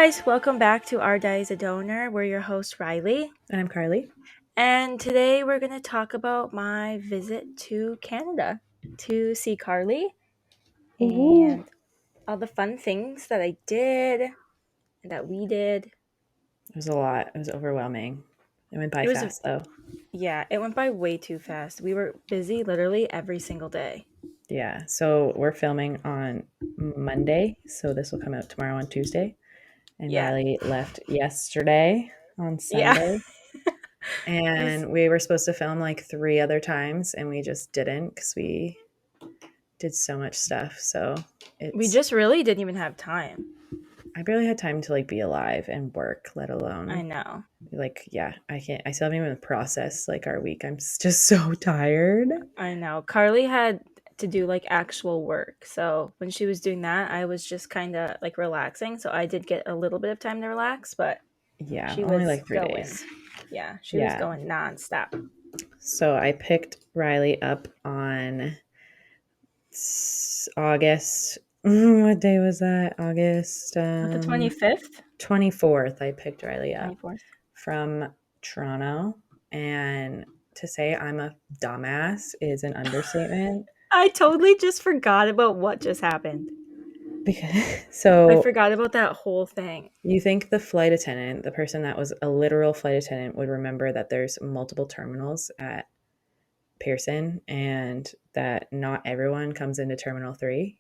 guys, welcome back to Our Dad is a Donor. We're your host, Riley. And I'm Carly. And today we're going to talk about my visit to Canada to see Carly and all the fun things that I did and that we did. It was a lot. It was overwhelming. It went by It was, fast, though. it went by way too fast. We were busy literally every single day. Yeah. So we're filming on Monday. So this will come out tomorrow on Tuesday. And Yeah. Riley left yesterday on Yeah. Sunday. And we were supposed to film like 3 other times, and we just didn't because we did so much stuff. So We just really didn't even have time. I barely had time to like be alive and work, let alone. I know. I can't. I still haven't even processed like our week. I'm just so tired. I know. Carly had to do like actual work. So when she was doing that, I was just kind of like relaxing. So I did get a little bit of time to relax, but Yeah, she only was like 3 going. days. Yeah, she was Yeah. going nonstop. So I picked Riley up on August. What day was that? August The 25th? 24th. I picked Riley up 24th. from Toronto. And to say I'm a dumbass is an understatement. I totally just forgot about what just happened. Because, I so forgot about that whole thing. you think the flight attendant, the person that was a literal flight attendant, would remember that there's multiple terminals at Pearson and that not everyone comes into Terminal 3,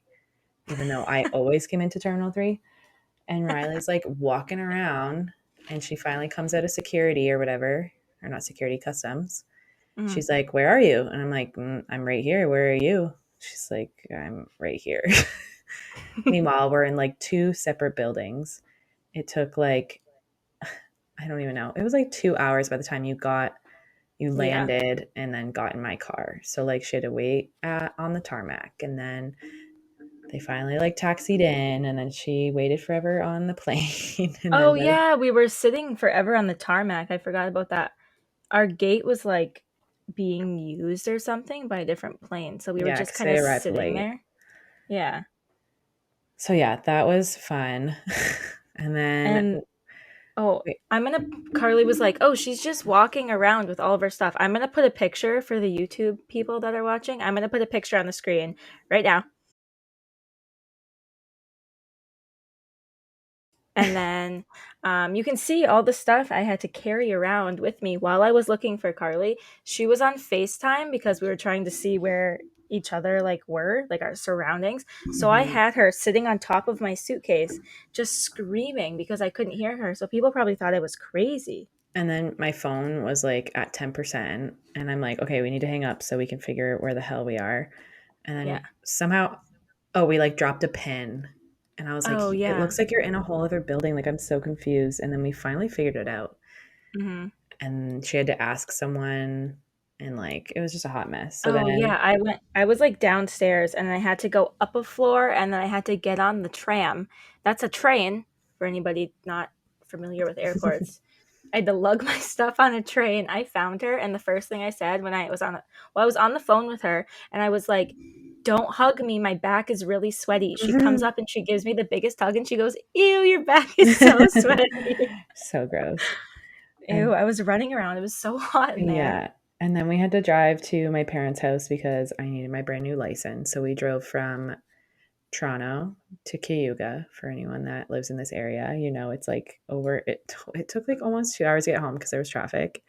even though I always came into Terminal 3. And Riley's like walking around and she finally comes out of security or whatever, or not security, customs. Mm. She's like, "Where are you?" And I'm like, "I'm right here. Where are you?" She's like, "I'm right here." Meanwhile, we're in like 2 separate buildings. It took like, I don't even know. It was like 2 hours by the time you Yeah. landed and then got in my car. So like she had to wait on the tarmac, and then they finally like taxied in, and then she waited forever on the plane. And Oh, then yeah. We were sitting forever on the tarmac. I forgot about that. Our gate was like being used or something by a different plane. So we were yeah, just because kind they of arrived sitting late. there. Yeah. So yeah, that was fun. And then And oh, wait, Carly was like, oh, she's just walking around with all of her stuff. I'm going to put a picture for the YouTube people that are watching. I'm going to put a picture on the screen right now. And then you can see all the stuff I had to carry around with me while I was looking for Carly. She was on FaceTime because we were trying to see where each other like were, like our surroundings. So I had her sitting on top of my suitcase, just screaming because I couldn't hear her. So people probably thought I was crazy. and then my phone was like at 10%, and I'm like, okay, we need to hang up so we can figure where the hell we are. And Yeah. then somehow, oh, we like dropped a pin. And I was like, Oh, it yeah. looks like you're in a whole other building. Like, I'm so confused. And then we finally figured it out. Mm-hmm. And she had to ask someone, and like, it was just a hot mess. So Oh, then, yeah. I was like downstairs and I had to go up a floor and then I had to get on the tram. That's a train for anybody not familiar with airports. I had to lug my stuff on a train. I found her, and the first thing I said when I was on the phone with her, and I was like, "Don't hug me. My back is really sweaty." She comes up and she gives me the biggest hug, and she goes, "Ew, your back is so sweaty." so gross. Ew, And I was running around. It was so hot in there. yeah. And then we had to drive to my parents' house because I needed my brand new license. So we drove from Toronto to Cayuga. For anyone that lives in this area, you know, it's like it took like almost 2 hours to get home because there was traffic.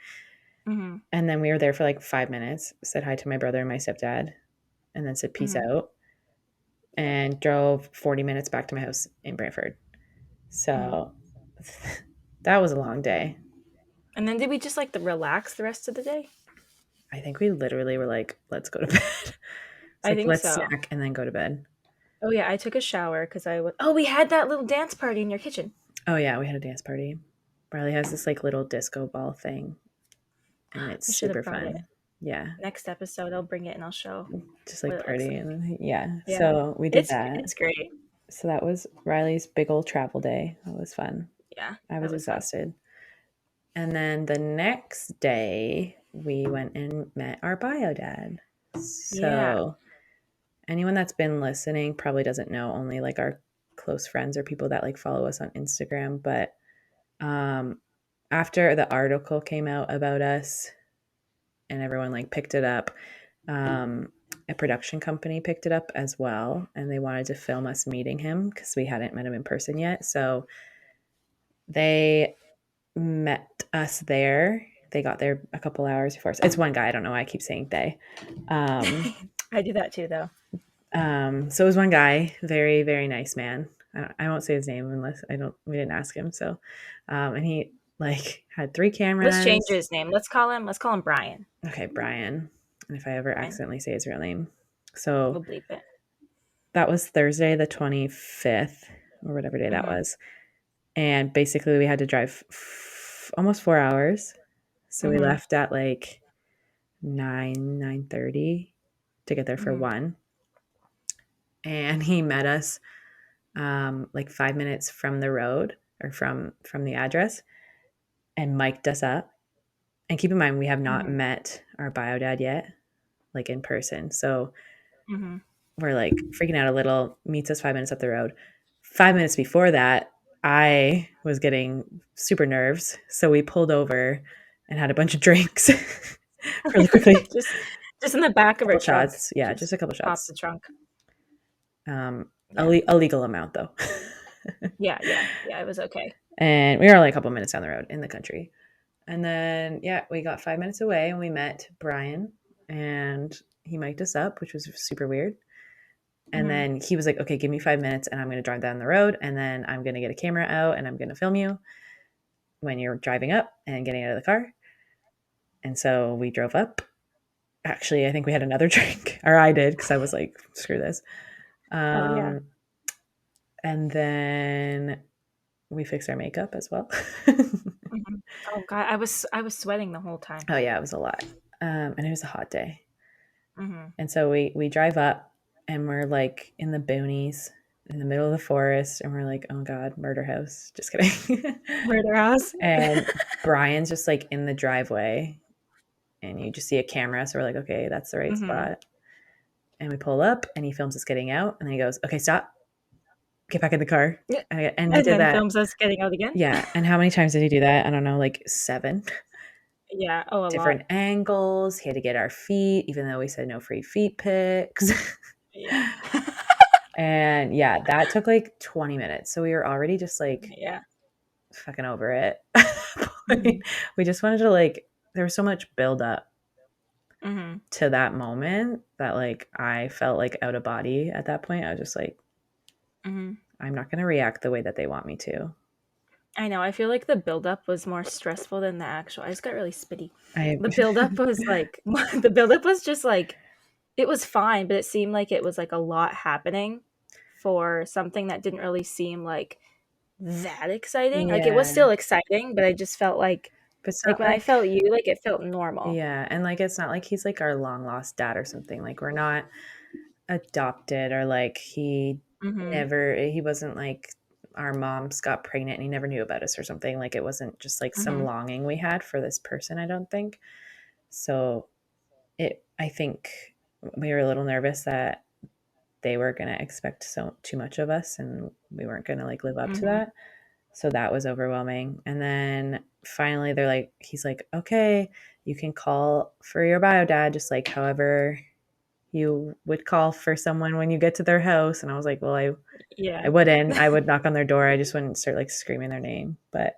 Hmm. And then we were there for like 5 minutes, said hi to my brother and my stepdad, and then said peace Hmm. out, and drove 40 minutes back to my house in Brantford. Hmm. So that was a long day. And then did we just like relax the rest of the day? I think we literally were like, let's go to bed. It's I like, think let's so. snack and then go to bed. Oh yeah, I took a shower because I was. Oh, we had that little dance party in your kitchen. Oh, yeah, we had a dance party. Riley has this like little disco ball thing, and it's I should have super brought it. fun. Yeah, Next episode, I'll bring it and I'll show just what like it looks party. like. And yeah, Yeah, so we did that. it's great. So that was Riley's big old travel day. That was fun. Yeah, I that was was fun. exhausted. And then the next day, we went and met our bio dad. Yeah. So anyone that's been listening probably doesn't know only like our close friends or people that like follow us on Instagram. But um, after the article came out about us and everyone like picked it up, um, a production company picked it up as well, and they wanted to film us meeting him because we hadn't met him in person yet. So they met us there. They got there a couple hours before. It's one guy. I don't know why I keep saying they. Um, I do that too, though. so it was one guy, very, very nice man. I won't say his name unless we didn't ask him. So, and he like had three Let's change cameras. his name. Let's call him Brian. Okay, Brian. And if I ever Brian. accidentally say his real name. So We'll bleep it. that was Thursday, the 25th, or whatever day that Mm-hmm. was. And basically, we had to drive almost 4 hours. So we Mm-hmm. left at like 9:30 to get there for Mm-hmm. 1. And he met us like 5 minutes from the road or from the address and mic'd us up. And keep in mind, we have not Mm-hmm. met our bio dad yet, like in person. So Mm-hmm. we're like freaking out a little, meets us 5 minutes up the road. 5 minutes before that, I was getting super nerves. So we pulled over and had a bunch of drinks really quickly. Just in the back of her Couple truck. shots. Yeah, just Just a couple pop shots. the trunk. A, Yeah. a legal amount though. Yeah. Yeah. Yeah. It was okay. And we were only a couple minutes down the road in the country. And then, yeah, we got 5 minutes away and we met Brian and he mic'd us up, which was super weird. And Mm-hmm. then he was like, okay, give me 5 minutes and I'm going to drive down the road. And then I'm going to get a camera out and I'm going to film you when you're driving up and getting out of the car. And so we drove up. Actually, I think we had another drink, or I did, because I was like, screw this. Oh yeah. And then we fixed our makeup as well. Mm-hmm. Oh god, I was sweating the whole time. Oh, yeah, it was a lot. And it was a hot day. Mm-hmm. And so we drive up and we're like in the boonies in the middle of the forest. And we're like, oh God, murder house. Just kidding. Murder house. And Brian's just like in the driveway and you just see a camera. So we're like, okay, that's the right Mm-hmm. spot. And we pull up and he films us getting out and then he goes, okay, stop, get back in the car. Yeah. And he And did then that. films us getting out again. Yeah. And how many times did he do that? I don't know, like 7 Yeah. Oh, a lot. different angles. He had to get our feet, even though we said no free feet pics. Yeah. And yeah, that took like 20 minutes. So we were already just like Yeah. fucking over it. Mm-hmm. We just wanted to like, there was so much build up Mm-hmm. to that moment that like I felt like out of body at that point. I was just like, Mm-hmm. I'm not going to react the way that they want me to. I know. I feel like the buildup was more stressful than the actual. I just got really spitty. I The buildup was like the buildup was just like it was fine, but it seemed like it was like a lot happening for something that didn't really seem like that exciting. Like it was yeah, still exciting, but I just felt but it's like not when I like felt you, like it felt normal. yeah, and like it's not like he's like our long lost dad or something. Like we're not adopted or like Mm-hmm. he wasn't like our moms got pregnant and he never knew about us or something. Like it wasn't just like some Mm-hmm. longing we had for this person, I don't think. So it I think we were a little nervous that they were going to expect so too much of us and we weren't going to like live up to Mm-hmm. that. So that was overwhelming. And then finally they're like he's like, "Okay, you can call for your bio dad just like however you would call for someone when you get to their house." And I was like, "Well, I Yeah. wouldn't. I would knock on their door. I just wouldn't start like screaming their name." But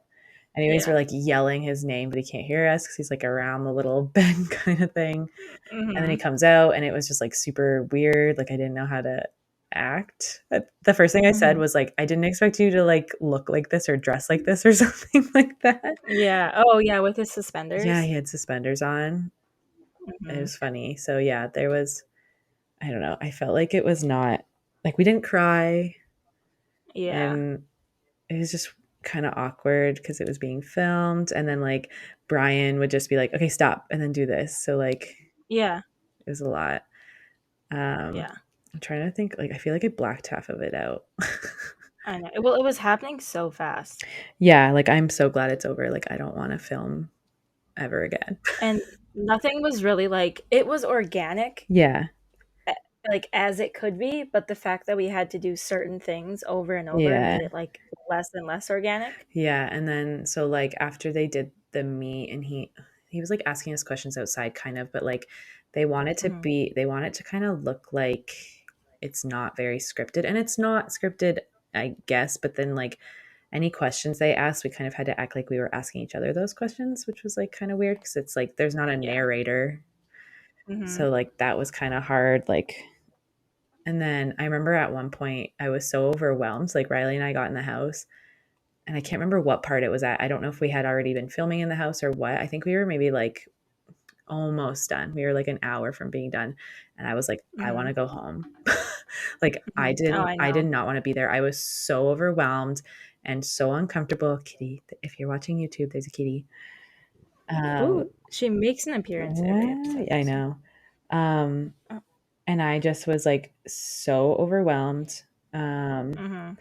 anyways, we're Yeah. like yelling his name, but he can't hear us because he's like around the little bend kind of thing. And then he Mm-hmm. comes out and it was just like super weird. Like I didn't know how to act. The first thing I said Mm-hmm. was like, I didn't expect you to like look like this or dress like this or something like that. Yeah. Oh, yeah. With his Yeah, suspenders. he had suspenders on. It Mm-hmm. was funny. So yeah, there was, I don't know. I felt like it was not like we didn't cry Yeah. and it was just kind of awkward because it was being filmed. And then like Brian would just be like, okay, stop and then do this. So like Yeah. it was a lot. Um, Yeah. I'm trying to think. Like, I feel like I blacked half of it out. I know. Well, it was happening so fast. Yeah, like I'm so glad it's over. Like, I don't want to film ever again. And nothing was really like it was organic. Yeah, like as it could be, but the fact that we had to do certain things over and over Yeah. made it like less and less organic. Yeah, and then so like after they did the meet and he was like asking us questions outside kind of, but like Hmm. they want it to kind of look like it's not very scripted and it's not scripted, I guess, but then like any questions they asked, we kind of had to act like we were asking each other those questions, which was like kind of weird because it's like there's not a Yeah. narrator. Hmm. So like that was kind of hard like and then I remember at one point I was so overwhelmed like Riley and I got in the house and I can't remember what part it was at. I don't know if we had already been filming in the house or what. I think we were maybe like almost done. We were like an hour from being done. And I was like, I want Hmm. to go home. Like Hmm. Oh, I I did know. not want to be there. I was so overwhelmed and so uncomfortable. Kitty, if you're watching YouTube, there's a kitty. Um, Ooh, she makes an appearance every episode. I So. know. Um, Oh. and I just was like so overwhelmed. Um, Hmm.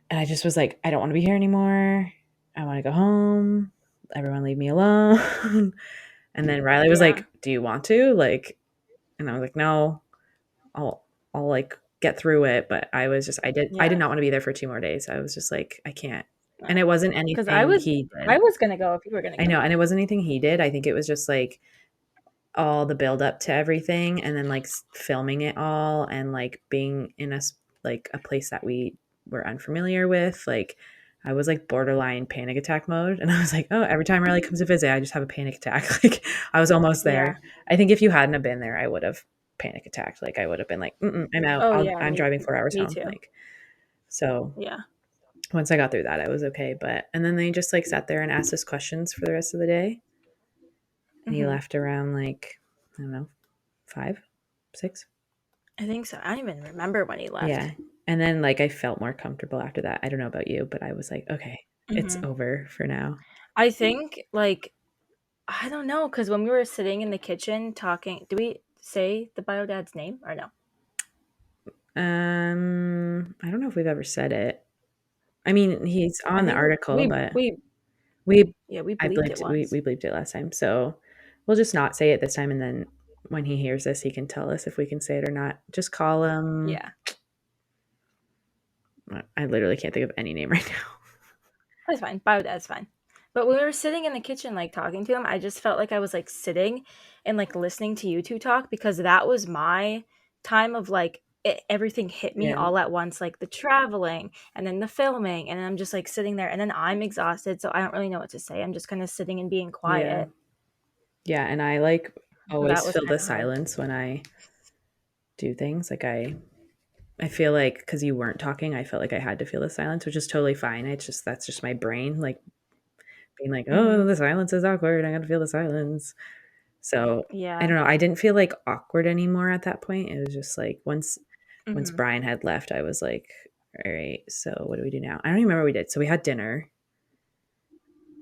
And I just was like, I don't want to be here anymore. I want to go home. Everyone leave me alone. And then Riley was Yeah. like, do you want to? Like, and I was like, no, I'll like get through it. But I did Yeah. not want to be there for 2 more days. I was just like, I can't. And No. it wasn't Because anything he I did. was gonna go if you were gonna I go. know. And it wasn't anything he did. I think it was just like, all the build up to everything and then like filming it all and like being in like a place that we were unfamiliar with like I was like borderline panic attack mode and I was like oh every time Riley comes to visit I just have a panic attack like I was almost Yeah. there. I think if you hadn't have been there I would have panic attacked like I would have been like I'm out Oh yeah. I'm driving 4 hours Me home too. like so Yeah. once I got through that I was okay but and then they just like sat there and asked us questions for the rest of the day and he Hmm. left around like I don't know 5, 6. I think so. I don't even remember when he Yeah. left. And then like I felt more comfortable after that. I don't know about you, but I was like, okay, it's Hmm. over for now. I think like I don't know because when we were sitting in the kitchen talking, do we say the bio dad's name or no? I don't know if we've ever said it. I mean, he's I on the think article, but we we yeah we believed it once. we bleeped it last time. So we'll just not say it this time and then when he hears this, he can tell us if we can say it or not. Just call him Yeah, I literally can't think of any name right now. that's fine. Bio dad's fine. But when we were sitting in the kitchen, like talking to him, I just felt like I was like sitting and like listening to you two talk because that was my time of like everything hit me Yeah. all at once, like the traveling and then the filming, and I'm just like sitting there, and then I'm exhausted, so I don't really know what to say. I'm just kind of sitting and being Yeah. quiet. Yeah, and I like So that always was fill kind the of hard. silence when I do things. Like I feel like because you weren't talking, I felt like I had to feel the silence, which is totally fine. It's just that's just my brain like being like, oh, Hmm. the silence is awkward. I got to feel the silence. So I Yeah. don't know. I didn't feel like awkward anymore at that point. It was just like once Hmm. Brian had left, I was like, all right, so what do we do now? I don't even remember what we did. So we had dinner.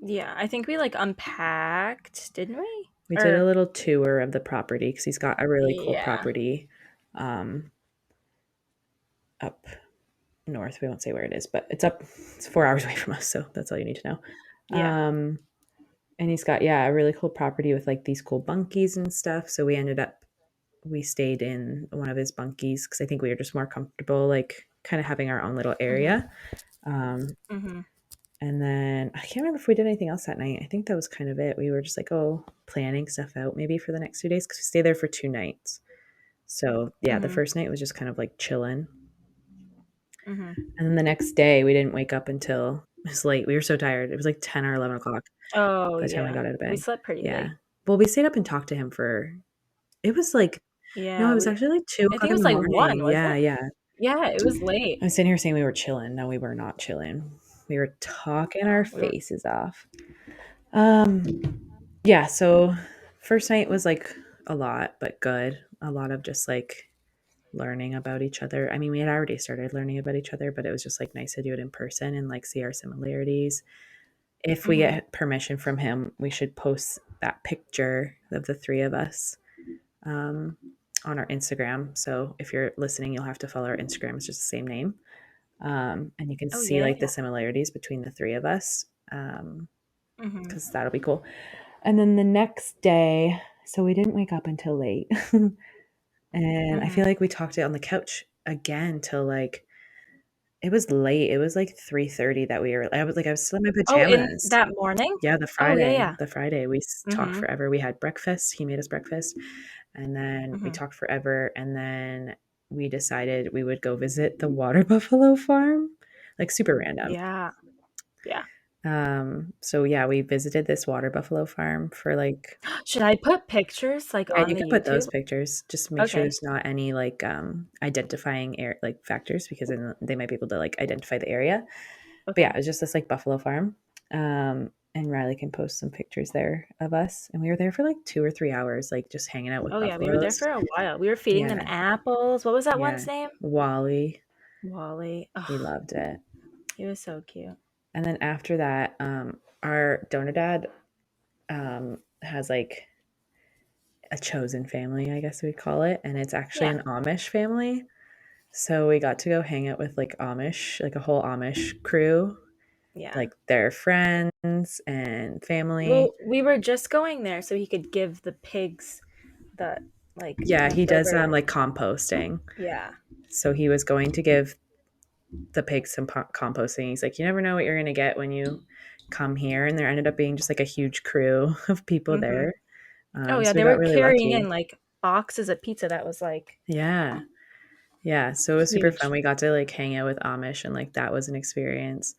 Yeah, I think we like unpacked, didn't we? We did a Or little tour of the property because he's got a really cool yeah, property um, up north. We won't say where it is, but it's 4 hours away from us. So that's all you need to know. yeah. And he's got, yeah, a really cool property with like these cool bunkies and stuff. So we stayed in one of his bunkies because I think we were just more comfortable, like kind of having our own little Hmm. area. Um, Hmm. and then I can't remember if we did anything else that night. I think that was kind of it. We were just like, oh, planning stuff out maybe for the next 2 days because we stayed there for 2 nights. So yeah, the Hmm. first night was just kind of like chilling. Hmm. And then the next day we didn't wake up until it was late. We were so tired. It was like 10 or 11 o'clock Oh by the time we yeah, got out of we bed. slept pretty Yeah. late. Well, we stayed up and talked to him for, it was like, no, it Yeah, was actually like two I o'clock think it in was the like one, morning. was Yeah, it? yeah. Yeah, it was late. I was sitting here saying we were chilling. No, we were not chilling. We were talking our No, we were. faces off. Um, yeah, so first night was like a lot, but good. A lot of just like learning about each other. I mean, we had already started learning about each other, but it was just like nice to do it in person and like see our similarities. If we Hmm. get permission from him, we should post that picture of the three of us um, on our Instagram. So if you're listening, you'll have to follow our Instagram. It's just the same name. And you can Oh see yeah, like the similarities between the three of us hmm, because that'll be cool. And then the next day, so we didn't wake up until late. And I feel Mhm. like we talked it on the couch again till like it was late. It was like 3:30 that we were I was still in my Oh, in pajamas. that morning? Yeah, Oh, yeah, yeah. The Friday, we talked Mhm. forever. We had breakfast. He made us breakfast, and then we Mhm. talked forever. And then we decided we would go visit the water buffalo farm, like super random. Yeah. Yeah. So yeah, we visited this water buffalo farm for like, Should I put pictures, like, yeah, on you the can put those YouTube? pictures. Just make sure Okay. there's not any like identifying air like factors because then they might be able to like identify the area. But yeah, it Okay. was just this like buffalo farm. And Riley can post some pictures there of us. And we were there for like 2 or 3 hours, like just hanging out with Oh, yeah, we were there buffaloes. for a while. We were feeding them Yeah. apples. What was that Yeah. one's name? Wally. Wally. He Oh, loved it. he was so cute. And then after that, our donor dad has like a chosen family, I guess we'd call it. And it's actually Yeah. an Amish family. So we got to go hang out with like Amish, like a whole Amish crew, Yeah. like their friends and family. Well, we were just going there so he could give the pigs the, like, Yeah, he does leftover. like composting. Yeah. So he was going to give the pigs some composting. He's like, you never know what you're going to get when you come here. And there ended up being just like a huge crew of people Mhm. there. Oh, yeah, So we they got were really carrying in, lucky. like, boxes of pizza that was, like, Yeah. Yeah. So it was super fun. huge. We got to like hang out with Amish and like that was an experience.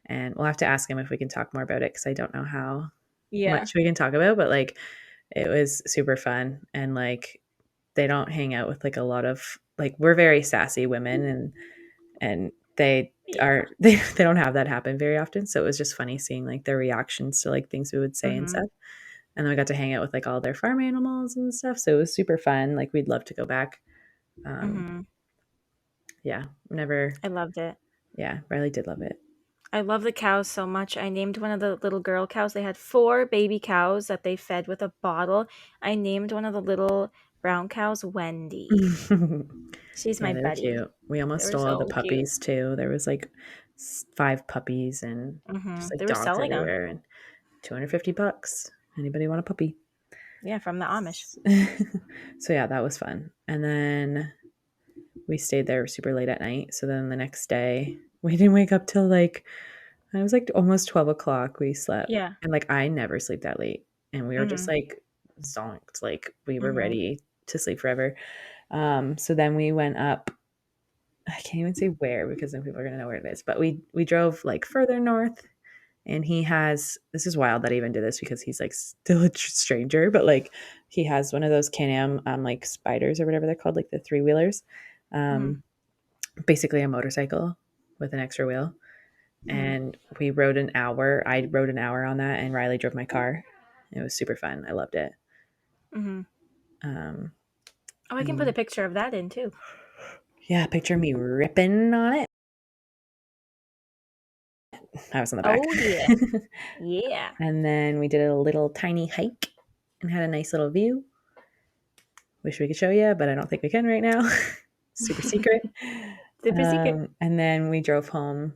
And we'll have to ask him if we can talk more about it because I don't know how Yeah. much we can talk about, but like it was super fun. And like they don't hang out with like a lot of like we're very sassy women and they Yeah. are they don't have that happen very often. So it was just funny seeing like their reactions to like things we would say and Mhm. stuff. And then we got to hang out with like all their farm animals and stuff. So it was super fun. Like we'd love to go back. Um, Mhm. yeah, never. I loved it. Yeah, Riley did love it. I love the cows so much. I named one of the little girl cows. They had 4 baby cows that they fed with a bottle. I named one of the little brown cows Wendy. She's my Yeah, they were buddy. cute. We They almost were stole all the so cute. puppies too. There was like 5 puppies and just They like were dogs selling them. everywhere and $250. Anybody want a puppy? Yeah, from the Amish. So yeah, that was fun. And then we stayed there super late at night. So then the next day we didn't wake up till like it was like almost 12 o'clock. We slept. Yeah. And like I never sleep that late. And we were just Mhm. like zonked. Like we were Mhm. ready to sleep forever. So then we went up. I can't even say where because then people are gonna know where it is. But we drove like further north and he has this is wild that I even did this because he's like still a stranger, but like he has one of those Can-Am like spiders or whatever they're called, like the 3-wheelers. Mhm. Um, basically a motorcycle with an extra wheel. Mhm. And we rode an hour. I rode an hour on that, and Riley drove my car. It was super fun. I loved it. Mhm. Um, Oh, I can put a and picture of that in too. yeah, picture me ripping on it. I was on the back. Oh yeah. Yeah. And then we did a little tiny hike and had a nice little view. Wish we could show you, but I don't think we can right now. Super secret. Super secret. And then we drove home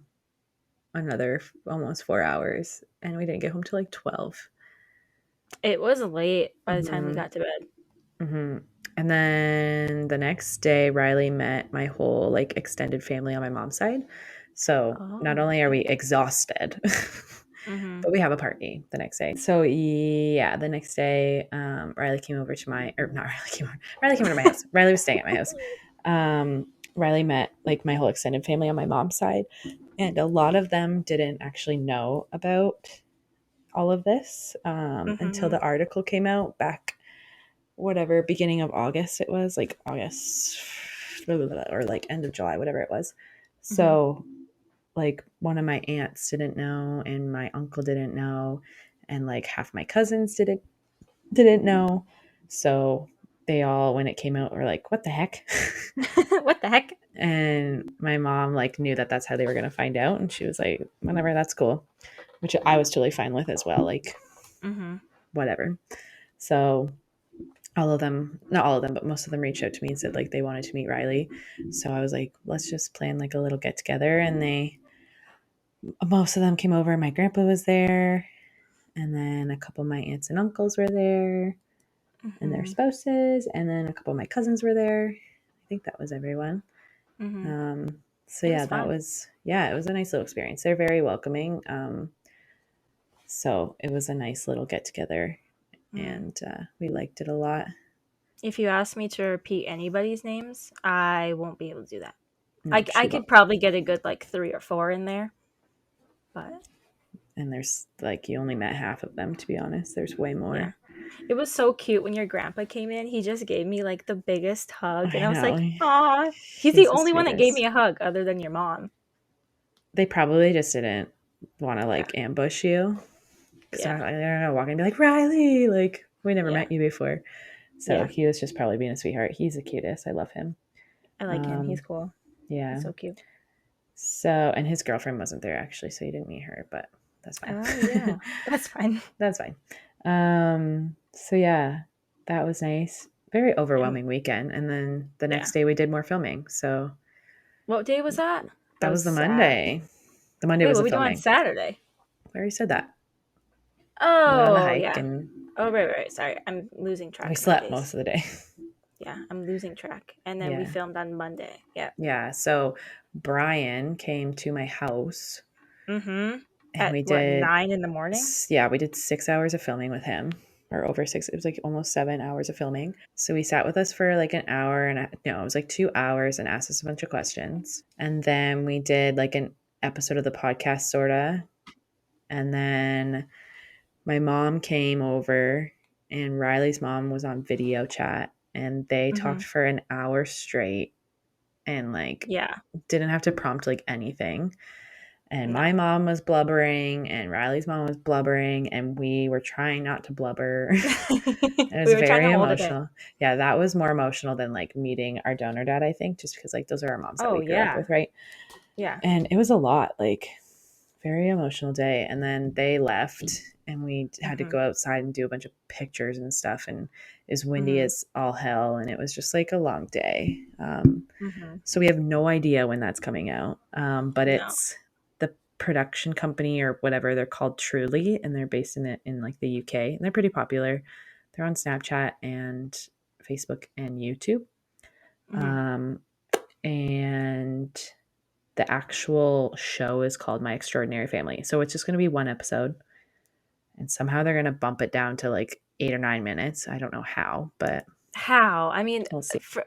another almost 4 hours, and we didn't get home till like 12. It was late by the time we Mm-hmm. got to bed. Mm-hmm. And then the next day, Riley met my whole like extended family on my mom's side. So not Oh, only are okay. we exhausted, Mhm. but we have a party the next day. So yeah, the next day, Riley came over to my or not Riley came over. Riley came over to my house. Riley was staying at my house. Riley met like my whole extended family on my mom's side, and a lot of them didn't actually know about all of this until Mhm. the article came out back whatever beginning of August it was, like August or like end of July, whatever it was. Mhm. So like one of my aunts didn't know and my uncle didn't know and like half my cousins didn't know. So they all when it came out were like, what the heck? What the heck? And my mom like knew that that's how they were going to find out and she was like, whatever, that's cool, which I was totally fine with as well, like Mhm. whatever. So all of them, not all of them, but most of them reached out to me and said like they wanted to meet Riley. So I was like, let's just plan like a little get together. And most of them came over. My grandpa was there. And then a couple of my aunts and uncles were there. and their Mm-hmm. spouses, and then a couple of my cousins were there. I think that was everyone. Mm-hmm. So It yeah, was fun. it was a nice little experience. They're very welcoming. So it was a nice little get together, Mm. and we liked it a lot. If you ask me to repeat anybody's names, I won't be able to do that. No, I she could won't. probably get a good like 3 or 4 in there, but And there's like you only met half of them, to be honest. There's way yeah. more. It was so cute when your grandpa came in. He just gave me like the biggest hug, and I I was know. like, "Aw." He's the He's the only one that gave sweetest. me a hug, other than your mom. They probably just didn't want to Yeah, like ambush you because yeah, they're not walking and be like, Riley, like, we never yeah, met you before. So yeah. he was just probably being a sweetheart. He's the cutest. I love him. I like him. He's Um, cool. He's yeah. so cute. So, and his girlfriend wasn't there actually, so you didn't meet her, but that's fine. Oh yeah, that's fine. That's fine. So yeah, that was nice. Very And overwhelming weekend. And then the yeah, next day we did more filming. So what day was that? That that was was the sad. Monday. The Monday Wait, was what the we do on filming. Saturday? I already said that. We went on the Oh hike yeah. and Oh right. Sorry, I'm losing we track of my slept days. most of the day. Yeah, I'm losing track. And then we Yeah. filmed on Monday. Yeah. Yeah. So Brian came to my house Mm-hmm. and At we what, did, 9 in the morning? yeah, we did 6 hours of filming with him, or over six. It was like almost 7 hours of filming. So he sat with us for like an hour and no, it was like 2 hours and asked us a bunch of questions. And then we did like an episode of the podcast, sort of. And then my mom came over and Riley's mom was on video chat and they Mm-hmm. talked for an hour straight and like Yeah. didn't have to prompt like anything. And my No. mom was blubbering and Riley's mom was blubbering and we were trying not to blubber. It was We were trying to very hold it in. emotional. Yeah, that was more emotional than like meeting our donor dad, I think, just because like those are our moms that Oh we grew up yeah. with, right? Yeah. And it was a lot, like very emotional day. And then they left and we had to Mm-hmm. go outside and do a bunch of pictures and stuff. And it was windy Mm-hmm. as all hell. And it was just like a long day. Mm-hmm. So we have no idea when that's coming out. But No. it's the production company or whatever they're called, Truly, and they're based in like the UK, and they're pretty popular. They're on Snapchat and Facebook and YouTube. Mm-hmm. Um, and the actual show is called My Extraordinary Family. So it's just going to be one episode, and somehow they're going to bump it down to like 8 or 9 minutes. I don't know how, but How? I mean, we'll see. for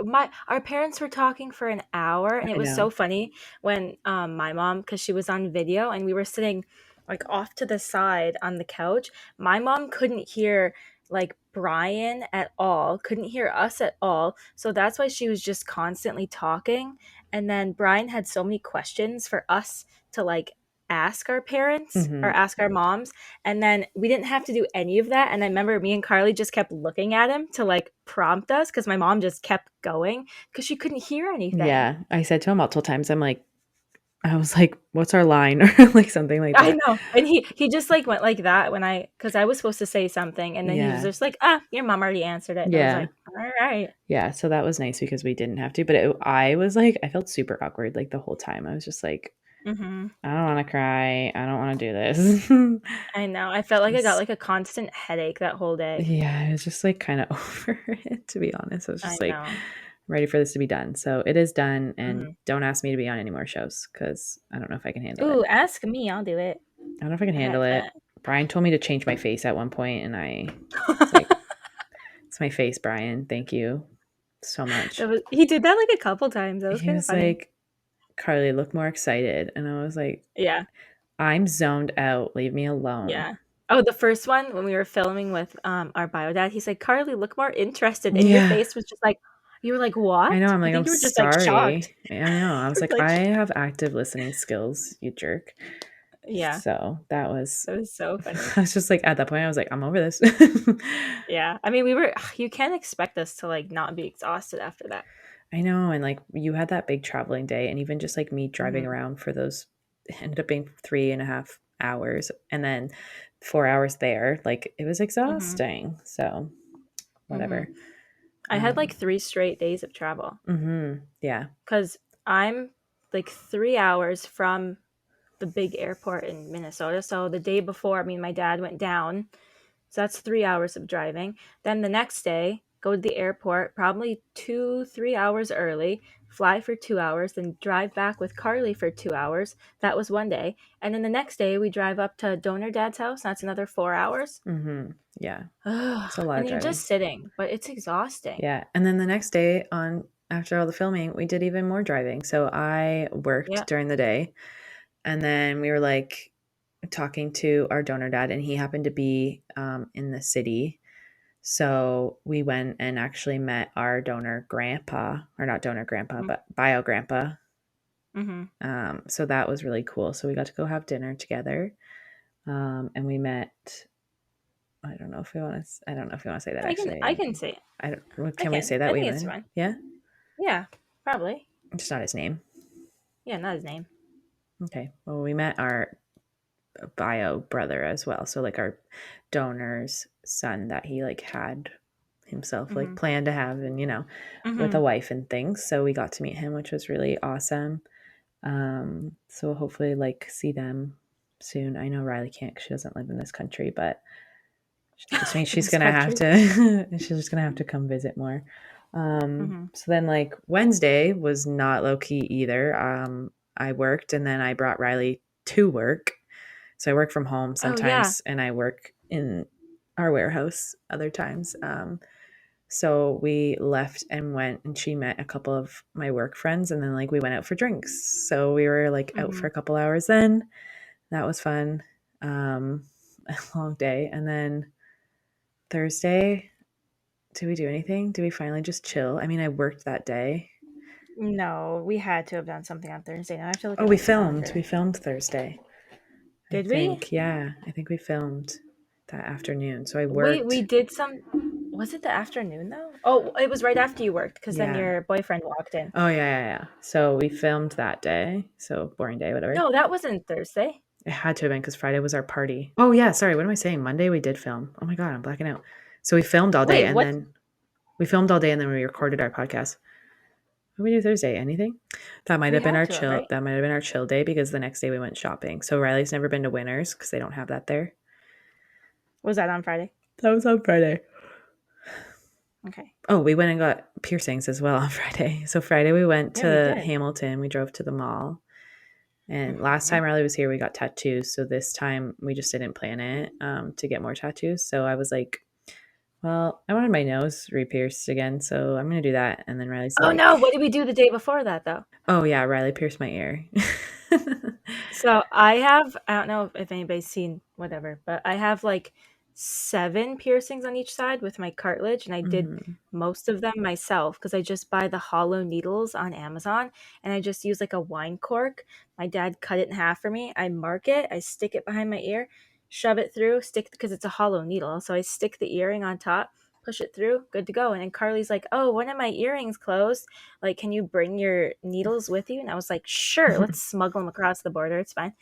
our parents were talking for an hour, and it I was know. so funny when my mom, because she was on video, and we were sitting like off to the side on the couch. My mom couldn't hear like Brian at all, couldn't hear us at all. So that's why she was just constantly talking. And then Brian had so many questions for us to like ask our parents or Hmm. ask our moms, and then we didn't have to do any of that. And I remember me and Carly just kept looking at him to like prompt us because my mom just kept going because she couldn't hear anything. Yeah, I said to him multiple times, I was like, "What's our line?" or like something like I that. know. And he just like went like that when because I was supposed to say something, and then he was Yeah, just like, your mom already answered it. And it was yeah, like, all right. yeah. So that was nice because we didn't have to. But I was like, I felt super awkward like the whole time. I was just like, Mm-hmm. I don't want to cry. I don't want to do this. I know. I felt like I got Just like a constant headache that whole day. yeah, I was just like kind of over it, to be honest. I was I just like, know. I'm ready for this to be done. So it is done, and Mm-hmm. don't ask me to be on any more shows because I don't know if I can handle it. Ooh, ask me. I'll do it. I don't know if I can Heck, handle it. Brian told me to change my face at one point, and I was like, it's my face, Brian. Thank you so much. he did that like a couple times. That was He kind of was funny. like, Carly, look more excited. And I was like, Yeah. I'm zoned out. Leave me alone. Yeah. Oh, the first one when we were filming with our bio dad, he's like, "Carly, look more interested." And your Yeah. face was just like, you were like, I know. "What?" I'm I like, I'm think you were just like shocked. sorry. I know. I was like, Like, I have active listening skills, you jerk. yeah, So that was, that was so funny. I was just like, at that point, I was like, I'm over this. Yeah. I mean, we were you can't expect us to like not be exhausted after that. I know. And like, you had that big traveling day, and even just like me driving Mhm. around for those, ended up being 3.5 hours and then 4 hours there. Like, it was Mhm. exhausting. So, Mhm. whatever. I had like Um, 3 straight days of travel yeah. cuz I'm like 3 hours from the big airport in Minnesota. So the day before, I mean, my dad went down So that's 3 hours of driving. Then the next day, go to the airport, probably 2, 3 hours early, fly for 2 hours, then drive back with Carly for 2 hours. That was one day. And then the next day, we drive up to Donor Dad's house. That's another 4 hours. Yeah. Ugh, It's a lot of and you're driving. just sitting, but it's exhausting. Yeah. And then the next day on after all the filming, we did even more driving. So I worked Yeah. during the day and then we were like talking to our donor dad and he happened to be in the city. So we went and actually met our donor grandpa, or not donor grandpa, but bio grandpa. Mm-hmm. So that was really cool. So we got to go have dinner together. And we met. I don't know if we want to. I don't know if we want to say that actually. I can say it. I don't. I Can we can. say that I we think it's met? fine. Yeah, Yeah, probably. just not his name. Yeah, not his name. Okay. Well, we met our bio brother as well. So like our donor's son that he like had himself like Mm-hmm. planned to have, and with Mm-hmm. a wife and things. So we got to meet him, which was really awesome. So hopefully like see them soon. I know Riley can't because she doesn't live in this country, but just means she's This gonna have country. to she's just gonna have to come visit more. Mm-hmm. So then like Wednesday was not low key either. I worked and then I brought Riley to work. So I work from home Oh yeah. sometimes and I work in our warehouse other times. So we left and went and she met a couple of my work friends and then like we went out for drinks. So we were like out Mm-hmm. for a couple hours then. That was fun. Um, a long day. And then Thursday, did we do anything? Did we finally just chill? I mean, I worked that day. No, we had to have done something on Thursday. Now I have to look Oh, at we my filmed. We calendar. filmed Thursday. I Did we? think, yeah, I think we filmed that afternoon. So I We worked. did some. Was it the afternoon though? Oh, it was right after you worked because then Yeah. your boyfriend walked in. Oh, yeah. So we filmed that day. So boring day, whatever. No, that wasn't Thursday. It had to have been because Friday was our party. Oh, yeah. Sorry. What am I saying? Monday we did film. Oh my God, I'm blacking out. So we filmed all day Wait, and what? then we filmed all day and then we recorded our podcast. What did we do Thursday? Anything? That might We have been had our to have, chill. right? That might have been our chill day because the next day we went shopping. So Riley's never been to Winners because they don't have that there. Was that on Friday? That was on Friday. Okay. Oh, we went and got piercings as well on Friday. So Friday we went Yeah, we to did. Hamilton. We drove to the mall. And last Mm-hmm. time Riley was here, we got tattoos. So this time we just didn't plan it to get more tattoos. So I was like, well, I wanted my nose re-pierced again. So I'm going to do that. And then Riley's Oh like, no, what did we do the day before that though? oh, yeah, Riley pierced my ear. So I don't know if anybody's seen whatever, but I have like 7 piercings on each side with my cartilage, and I did Mm-hmm. most of them myself because I just buy the hollow needles on Amazon, and I just use like a wine cork. My dad cut it in half for me. I mark it, I stick it behind my ear, shove it through, stick because it's a hollow needle. So I stick the earring on top, push it through, good to go. And then Carly's like, "Oh, one of my earrings closed. Like, can you bring your needles with you?" And I was like, "Sure, let's smuggle them across the border. It's fine."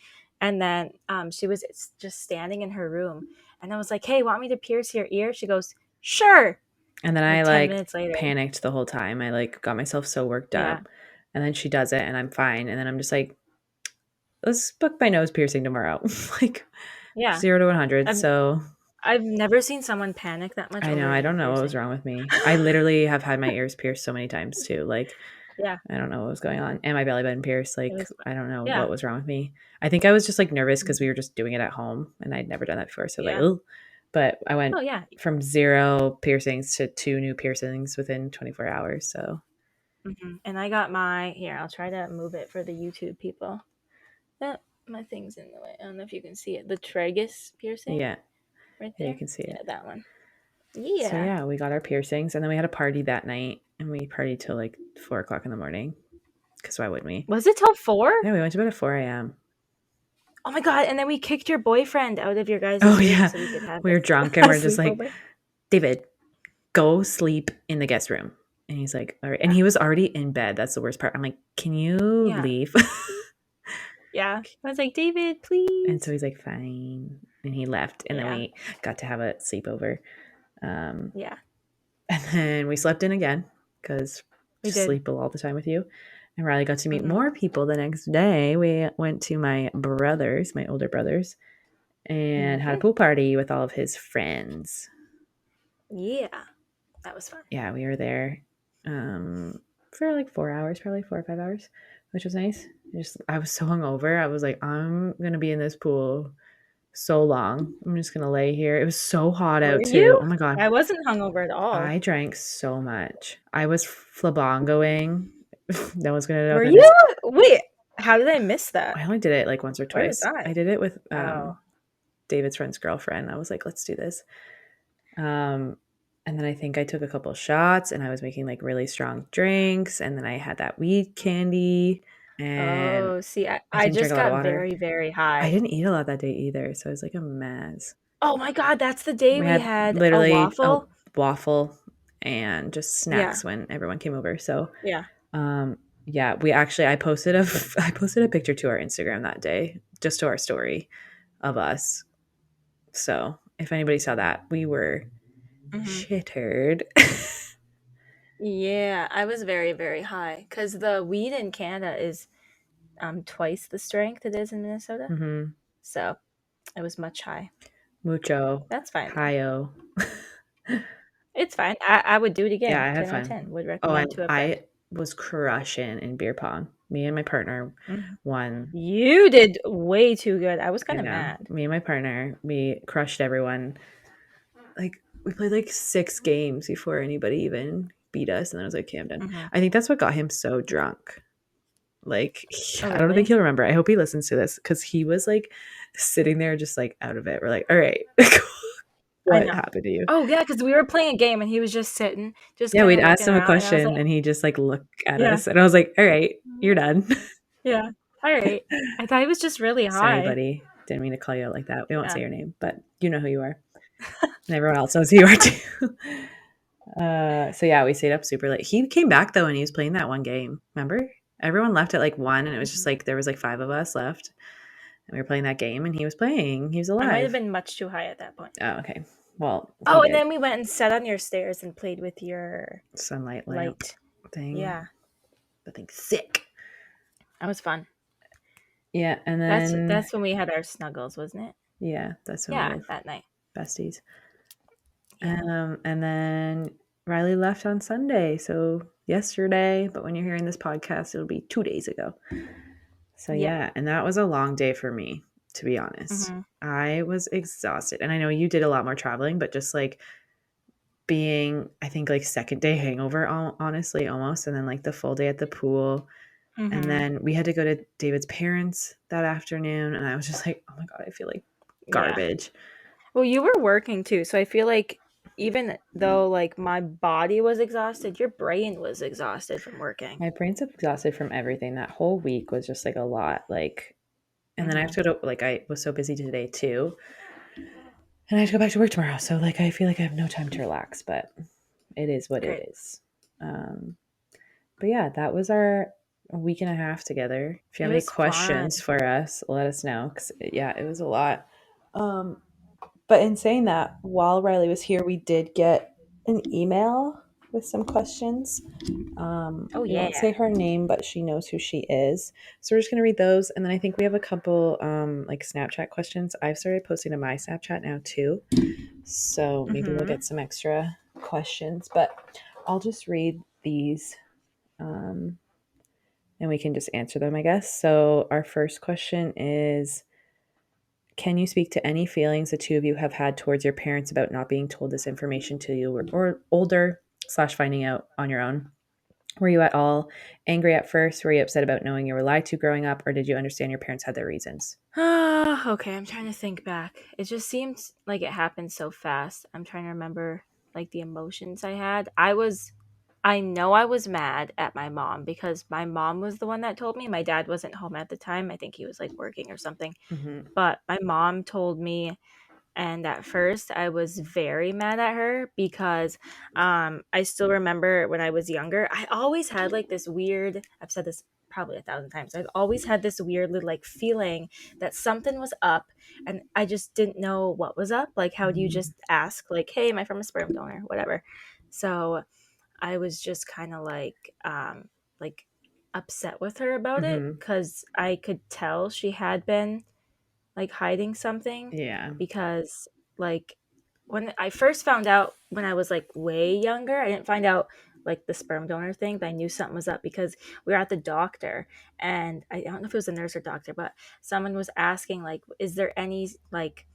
And then she was just standing in her room, and I was like, "Hey, want me to pierce your ear?" She goes, "Sure." And then I Like 10 like minutes later. panicked the whole time. I like got myself so worked Yeah. up. And then she does it and I'm fine. And then I'm just like, let's book my nose piercing tomorrow. Like Yeah. 0 to 100. I've So I've never seen someone panic that much I know, over an I ear don't know what was piercing. wrong with me. I literally have had my ears pierced so many times too. Like, Yeah. I don't know what was going on. And my belly button pierced. It Like, was I don't know yeah. what was wrong with me. I think I was just like nervous because we were just doing it at home and I'd never done that before. So like, Yeah. oh, but I went Oh yeah. from 0 piercings to 2 new piercings within 24 hours. So And I got my here, I'll try to move it for the YouTube people. Oh, my thing's in the way. I don't know if you can see it. The tragus piercing yeah, right yeah, you there. can see Yeah, it. that one. So Yeah. yeah, we got our piercings and then we had a party that night and we partied till like 4 o'clock in the morning. Because why wouldn't we? Was it till 4? Yeah, we went to bed at 4 a.m. Oh my god! And then we kicked your boyfriend out of your Oh guys' room yeah, so we could have we were drunk a and we're just like, sleepover. David, go sleep in the guest room. And he's like, all right. And Yeah. he was already in bed. That's the worst part. I'm like, can you Yeah. leave? Yeah. I was like, David, And so please. he's like, fine. And he left. And then Yeah. we got to have a sleepover. Um, Yeah. and then we slept in again because We just did. sleep all the time with you. And Riley got to meet Hmm. more people the next day. We went to my brothers, my older brothers, and had a Okay. pool party with all of his friends. Yeah, that was fun. Yeah, we were there for like 4 hours, probably 4 or 5 hours, which was nice. I was so hungover. I was like, I'm gonna be in this pool so long. I'm just gonna lay here. It was so hot Were out too. you? Oh my god, I wasn't hungover at all. I drank so much. I was flabongoing. No one's gonna know what Were that you? is. Wait, how did I miss that? I only did it like once or Where was twice. I? I did it with Oh. David's friend's girlfriend. I was like, let's do this. Um, and then I think I took a couple shots and I was making like really strong drinks. And then I had that weed candy and Oh, see, I, I I didn't drink just a lot of got water. very, very I high. didn't eat a lot that day either. So I was like a mess. Oh my God, that's the day We we had had a literally a waffle. waffle and just Yeah, snacks when everyone came over. So, yeah. um, yeah, I posted I posted a picture to our Instagram that day, just to our story of us. So if anybody saw that, we were Hmm. shittered. Yeah, I was very, very high because the weed in Canada is twice the strength it is in Minnesota. Mm-hmm. So it was much high. Mucho. That's fine though. Hayo. It's fine. I would do it Yeah, I again. had 10 out of fun. 10. Would Oh, recommend and to a friend. I was crushing in beer pong. Me and my partner Mhm. won. You did way too good. I was I kind of know. mad. Me and my partner, we crushed everyone. Like, we played like 6 games before anybody even beat us. And then I was like, okay, I'm done. Hmm. I think that's what got him so drunk. Like, Oh, I don't think really? he'll remember. I hope he listens to this because he was like sitting there just like out of it. We're like, all right, I what know. happened to you? Oh, yeah, because we were playing a game and he was just sitting, just Yeah, kind we'd of asked looking him a around. And I was like, question and he just like looked at yeah, us and I was like, all right, you're done. yeah. All right. I thought he was just really Sorry, high. buddy. Didn't mean to call you out like that. We won't say Yeah. your name, but you know who you are. And everyone else knows who you are too. So yeah, we stayed up super late. He came back though and he was playing that one game. Remember? Everyone left at like 1 and it was just Mhm. like there was like 5 of us left. And we were playing that game and he was playing. He was I might have alive. been much too high at that point. Oh, okay. Well, he Oh, and did. then we went and sat on your stairs and played with your Sunlight lamp light. thing. Yeah, The thing sick. that was fun. Yeah, and That's then that's when we had our snuggles, wasn't it? yeah, that's when we Yeah, were that night. besties. Yeah. And then Riley left on Sunday, so yesterday, but when you're hearing this podcast, it'll be 2 days ago. So Yeah. yeah, and that was a long day for me, to be honest. Hmm. I was exhausted. And I know you did a lot more traveling, but just like being, I think like second day hangover, honestly, almost, and then like the full day at the pool. And Hmm. then we had to go to David's parents that afternoon, and I was just like, oh my God, I feel like Yeah. garbage. Well, you were working too, so I feel like even though like my body was exhausted, your brain was exhausted from working. My brain's exhausted from everything. That whole week was just like a lot. Like, and then I have Hmm. to go to, like, I was so busy today too. And I have to go back to work tomorrow. So, like, I feel like I have no time to relax, but it is what it Great. is. Um, but yeah, that was our week and a half together. If you It have any was fun. questions for us, let us know. Cause yeah, it was a lot. Um, but in saying that, while Riley was here, we did get an email with some questions. Oh We yeah. won't say her name, but she knows who she is. So we're just going to read those. And then I think we have a couple like Snapchat questions. I've started posting to my Snapchat now too. So maybe we'll Hmm. get some extra questions. But I'll just read these um, and we can just answer them, I guess. So our first question is, can you speak to any feelings the two of you have had towards your parents about not being told this information to you or older slash finding out on your own? Were you at all angry at first? Were you upset about knowing you were lied to growing up? Or did you understand your parents had their reasons? Ah, okay, I'm trying to think back. It just seems like it happened so fast. I'm trying to remember like the emotions I had. I know I was mad at my mom because my mom was the one that told me. My dad wasn't home at the time. I think he was like working or something. Mm-hmm. But my mom told me, and at first I was very mad at her because I still remember when I was younger, I always had like this weird, I've said this probably 1,000 times, I've always had this weird like feeling that something was up and I just didn't know what was up. Like, how do you just ask like, hey, am I from a sperm donor, whatever. So I was just kind of like upset with her about it Mm-hmm. because I could tell she had been like hiding something, Yeah. because like when I first found out when I was like way younger, I didn't find out like the sperm donor thing, but I knew something was up because we were at the doctor, and I don't know if it was a nurse or doctor, but someone was asking like, is there any like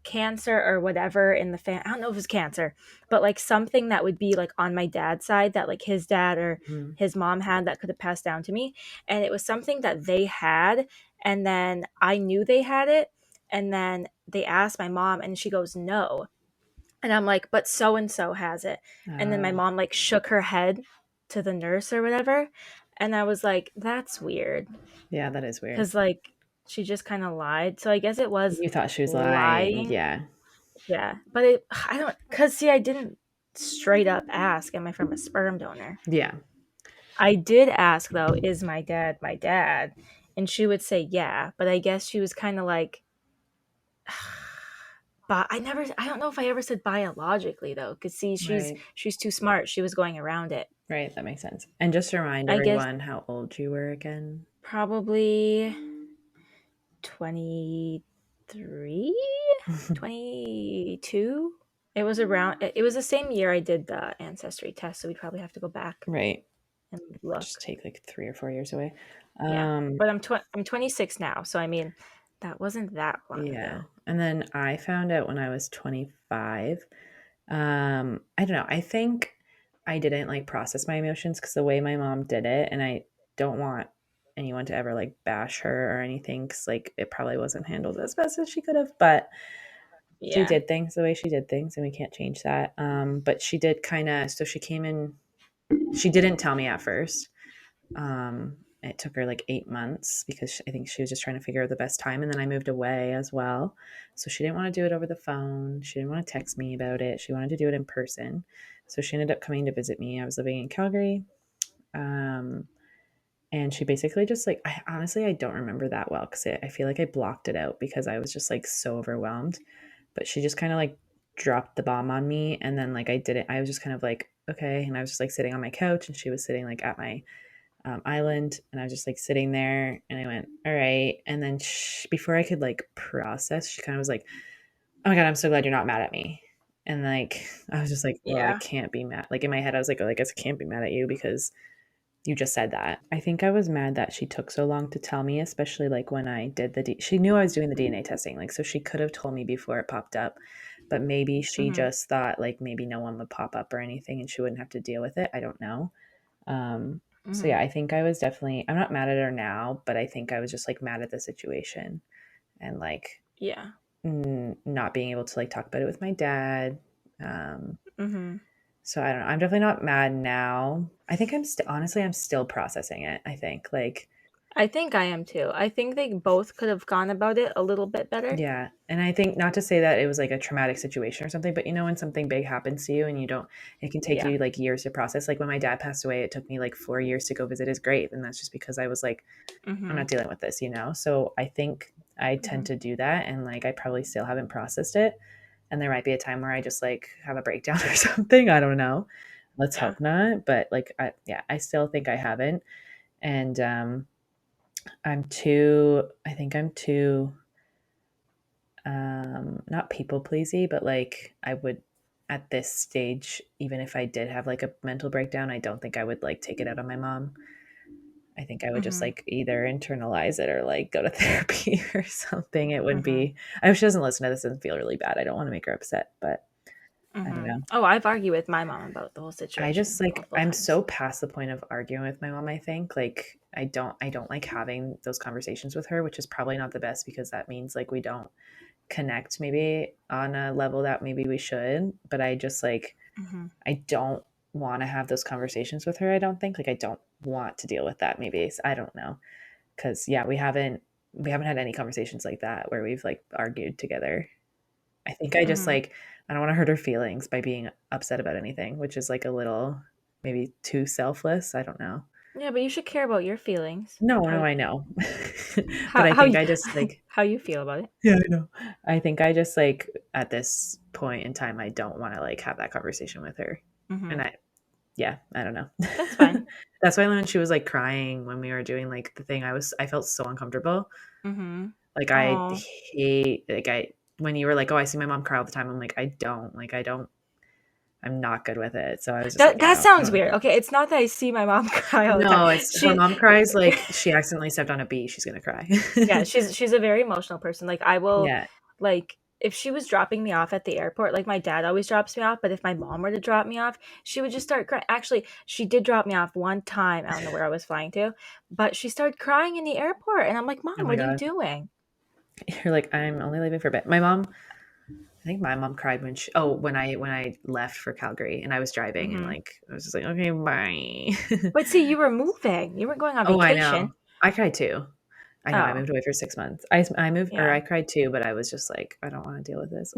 cancer or whatever in the I don't know if it was cancer, but like something that would be like on my dad's side that like his dad or Mhm. his mom had that could have passed down to me. And it was something that they had. And then I knew they had it. And then they asked my mom, and she goes, no. And I'm like, but so and so has it. And then my Oh, mom like shook her head to the nurse or whatever. And I was like, that's weird. yeah, that is weird. Cause like she just kind of lied. So I guess it was You thought she was lying. lying. Yeah. Yeah, but I don't, cause see, I didn't straight up ask, "Am I from a sperm donor?" Yeah. I did ask though, "Is my dad my dad?" And she would say, "Yeah," but I guess she was kind of like, but I don't know if I ever said biologically though, cause see, Right. she's too smart. She was going around it. Right. That makes sense. And just to remind I guess everyone how old you were again. probably 23, 22. It was around. It was the same year I did the ancestry test, so we'd probably have to go back Right. and Just look. take like 3 or 4 years away. Yeah, Um, but I'm 26 now, so I mean, that wasn't that long yeah. ago. And then I found out when I was 25. I don't know. I think I didn't like process my emotions because the way my mom did it, and I don't want anyone to ever like bash her or anything because like it probably wasn't handled as best as she could have, but she Yeah. did things the way she did things and we can't change that. But she did kind of, so she came in, she didn't tell me at first. It took her like 8 months because I think she was just trying to figure out the best time. And then I moved away as well. So she didn't want to do it over the phone. She didn't want to text me about it. She wanted to do it in person. So she ended up coming to visit me. I was living in Calgary. Um, and she basically just like, I honestly, I don't remember that well because I feel like I blocked it out because I was just like so overwhelmed. But she just kind of like dropped the bomb on me. And then like I didn't, I was just kind of like, okay. And I was just like sitting on my couch and she was sitting like at my island, and I was just like sitting there, and I went, "All right." And then before I could like process, she kind of was like, "Oh my god, I'm so glad you're not mad at me." And like I was just like, "Well, I Yeah. can't be mad." Like in my head, I was like, "Oh, I guess I can't be mad at you because you just said that." I think I was mad that she took so long to tell me, especially like when I did she knew I was doing the DNA testing, like so she could have told me before it popped up, but maybe she Mhm. just thought like maybe no one would pop up or anything and she wouldn't have to deal with it. I don't know. So yeah, Mhm. I think I was definitely I'm not mad at her now, but I think I was just like mad at the situation and like Yeah. not being able to like talk about it with my dad. Um, Mhm. so I don't know. I'm definitely not mad now. I think I'm still honestly I'm still processing it. I think like I think I am too. I think they both could have gone about it a little bit better. yeah, and I think not to say that it was like a traumatic situation or something, but you know when something big happens to you and you don't it can take Yeah. you like years to process. Like when my dad passed away, it took me like 4 years to go visit his grave, and that's just because I was like I'm Mhm. not dealing with this, you know? So I think I tend Mhm. to do that and like I probably still haven't processed it. And there might be a time where I just like have a breakdown or something. I don't know. Let's Yeah. hope not. But like yeah, I still think I haven't. And I think I'm too not people pleasy, but like I would at this stage, even if I did have like a mental breakdown, I don't think I would like take it out on my mom. I think I would just Mhm. like either internalize it or like go to therapy or something. It would Mhm. be, I hope she doesn't listen to this and feel really bad. I don't want to make her upset, but I don't Mhm. know. Oh, I've argued with my mom about the whole I just situation like, multiple I'm times. so past the point of arguing with my mom. I think like, I don't like having those conversations with her, which is probably not the best because that means like we don't connect maybe on a level that maybe we should. But I just like, Mhm. I don't want to have those conversations with her. I don't think like I don't want to deal with that. Maybe I don't know. Because yeah, we haven't had any conversations like that where we've like argued together. I think I just Mhm. like I don't want to hurt her feelings by being upset about anything, which is like a little maybe too selfless. I don't know. Yeah, but you should care about your feelings. No, How no, I know. But I how think you I just like how you feel about it. yeah, I know. I think I just like at this point in time I don't want to like have that conversation with her. And Mhm. yeah, I don't know. That's fine. That's why when she was like crying when we were doing like the thing, I felt so uncomfortable. Mhm. Like, I Oh, hate, like, I when you were like, "Oh, I see my mom cry all the time," I'm like, I don't I'm not good with it. So I was just like, that "Yeah, that I sounds don't weird. do it." Okay, it's not that I see my mom cry all the time. No, it's if my She mom cries, like, she accidentally stepped on a bee, she's gonna cry. Yeah, she's a very emotional person. Like I will Yeah. like if she was dropping me off at the airport, like my dad always drops me off, but if my mom were to drop me off, she would just start crying. Actually, she did drop me off one time. I don't know where I was flying to, but she started crying in the airport, and I'm like, Oh "Mom, my what are you god. doing?" You're like, "I'm only leaving for a bit." My mom I think my mom cried when when I left for Calgary and I was driving and, Hmm. like, I was just like, "Okay, bye." But see, you were moving. You weren't going on Oh, I vacation. know. I cried too. I know, I Oh, moved away for 6 months. I moved or yeah, I cried too, but I was just like, "I don't wanna deal with this.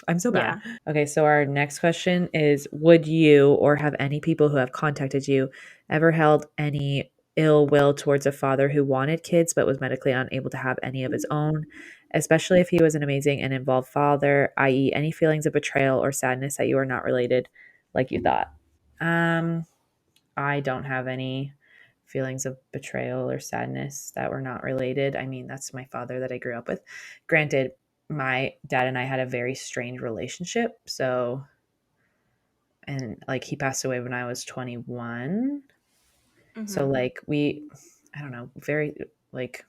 I'm so bad." yeah. Okay, so our next question is, would you or have any people who have contacted you ever held any ill will towards a father who wanted kids but was medically unable to have any of his own, especially if he was an amazing and involved father, i.e., any feelings of betrayal or sadness that you are not related like you thought? Um, I don't have any feelings of betrayal or sadness that were not related. I mean, that's my father that I grew up with. Granted, my dad and I had a very strained relationship. So, and like he passed away when I was 21. So, Hmm. like, I don't know, very, like,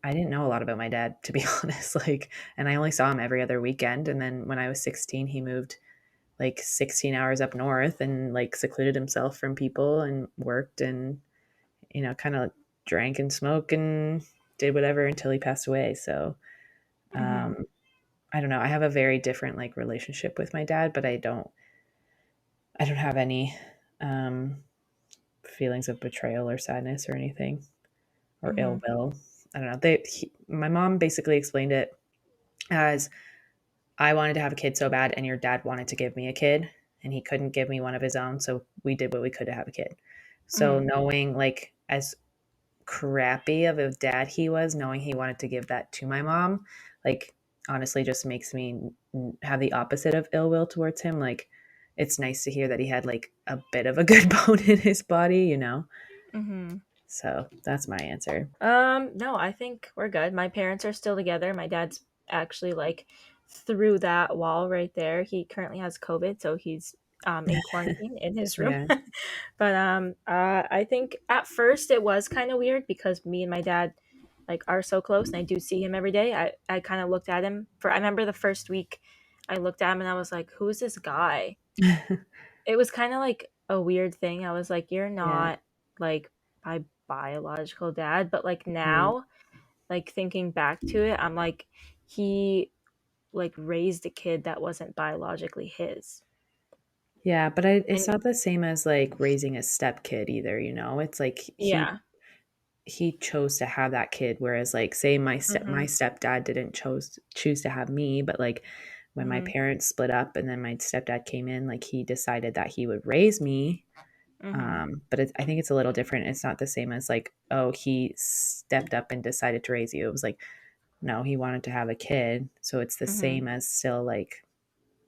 I didn't know a lot about my dad, to be honest. Like, and I only saw him every other weekend. And then when I was 16, he moved like 16 hours up north and like secluded himself from people and worked and kind of drank and smoked and did whatever until he passed away. So, Hmm. um, I don't know. I have a very different like relationship with my dad, but I don't have any um, feelings of betrayal or sadness or anything or ill Hmm. will. I don't know. My mom basically explained it as I wanted to have a kid so bad, and your dad wanted to give me a kid, and he couldn't give me one of his own, so we did what we could to have a kid. So Hmm. knowing like as crappy of a dad he was, knowing he wanted to give that to my mom, like honestly just makes me have the opposite of ill will towards him. Like it's nice to hear that he had like a bit of a good bone in his body. Hmm. So that's my answer. No, I think we're good. My parents are still together. My dad's actually like through that wall right there. He currently has COVID, so he's in quarantine in his room. Yeah. But I think at first it was kind of weird because me and my dad like are so close and I do see him every day. I kind of looked at him for I remember the first week I looked at him and I was like, "Who's this guy?" It was kind of like a weird thing. I was like, "You're Yeah. not like my biological dad," but like Mm. now like thinking back to it, I'm like, he like raised a kid that wasn't biologically his. Yeah, but it's And not the same as like raising a step kid either. It's like yeah. he chose to have that kid, whereas like say my Mhm. stepdad didn't choose to have me, but like when my Mhm. parents split up and then my stepdad came in, like he decided that he would raise me. Mhm. But I think it's a little different. It's not the same as like, oh, he stepped up and decided to raise you. It was like, no, he wanted to have a kid, so it's the Mhm. same as still like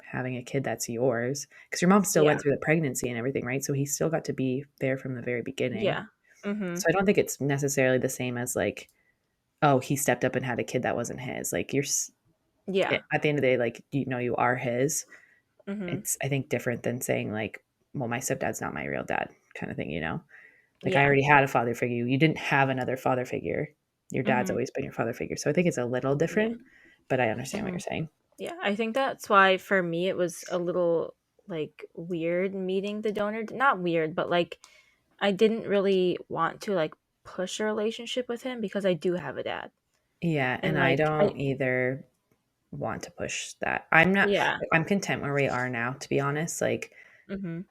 having a kid that's yours because your mom still Yeah. went through the pregnancy and everything, right? So he still got to be there from the very beginning. Yeah. Mhm. So I don't think it's necessarily the same as like, oh, he stepped up and had a kid that wasn't his. Like Yeah. at the end of the day, like you are his. Mhm. It's I think different than saying like, well, my stepdad's not my real dad, kind of thing. Like I Yeah. already had a father figure. You didn't have another father figure. Your dad's Mhm. always been your father figure. So I think it's a little Yeah. different, but I understand what you're Mhm. saying. Yeah. I think that's why for me it was a little like weird meeting the donor. Not weird, but like I didn't really want to like push a relationship with him because I do have a dad. Yeah, and And I like I don't either want to push that. I'm not yeah. I'm content where we are now, to be honest. Like Mhm.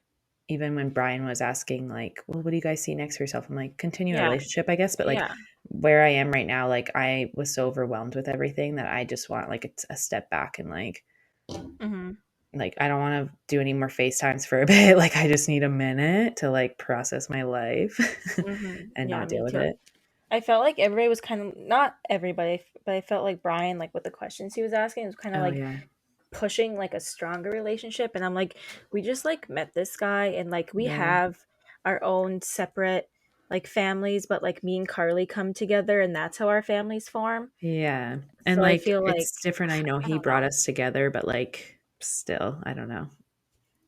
even when Brian was asking like, "Well, what do you guys see next for yourself?" I'm like, "Continue a Yeah. relationship, I guess." But like Yeah. where I am right now, like I was so overwhelmed with everything that I just want like a step back and Mhm. like I don't want to do any more FaceTimes for a bit. Like I just need a minute to like process my life Mhm. and Yeah, not deal me with too. it. I felt like everybody was kind of not everybody, but I felt like Brian, like with the questions he was asking, was kind of Oh like yeah. pushing like a stronger relationship. And I'm like, we just like met this guy, and like we Yeah. have our own separate. like families, but like me and Carly come together and that's how our families form. Yeah. And So I like feel like it's different. I know I he don't brought know. us together, but like still, I don't know.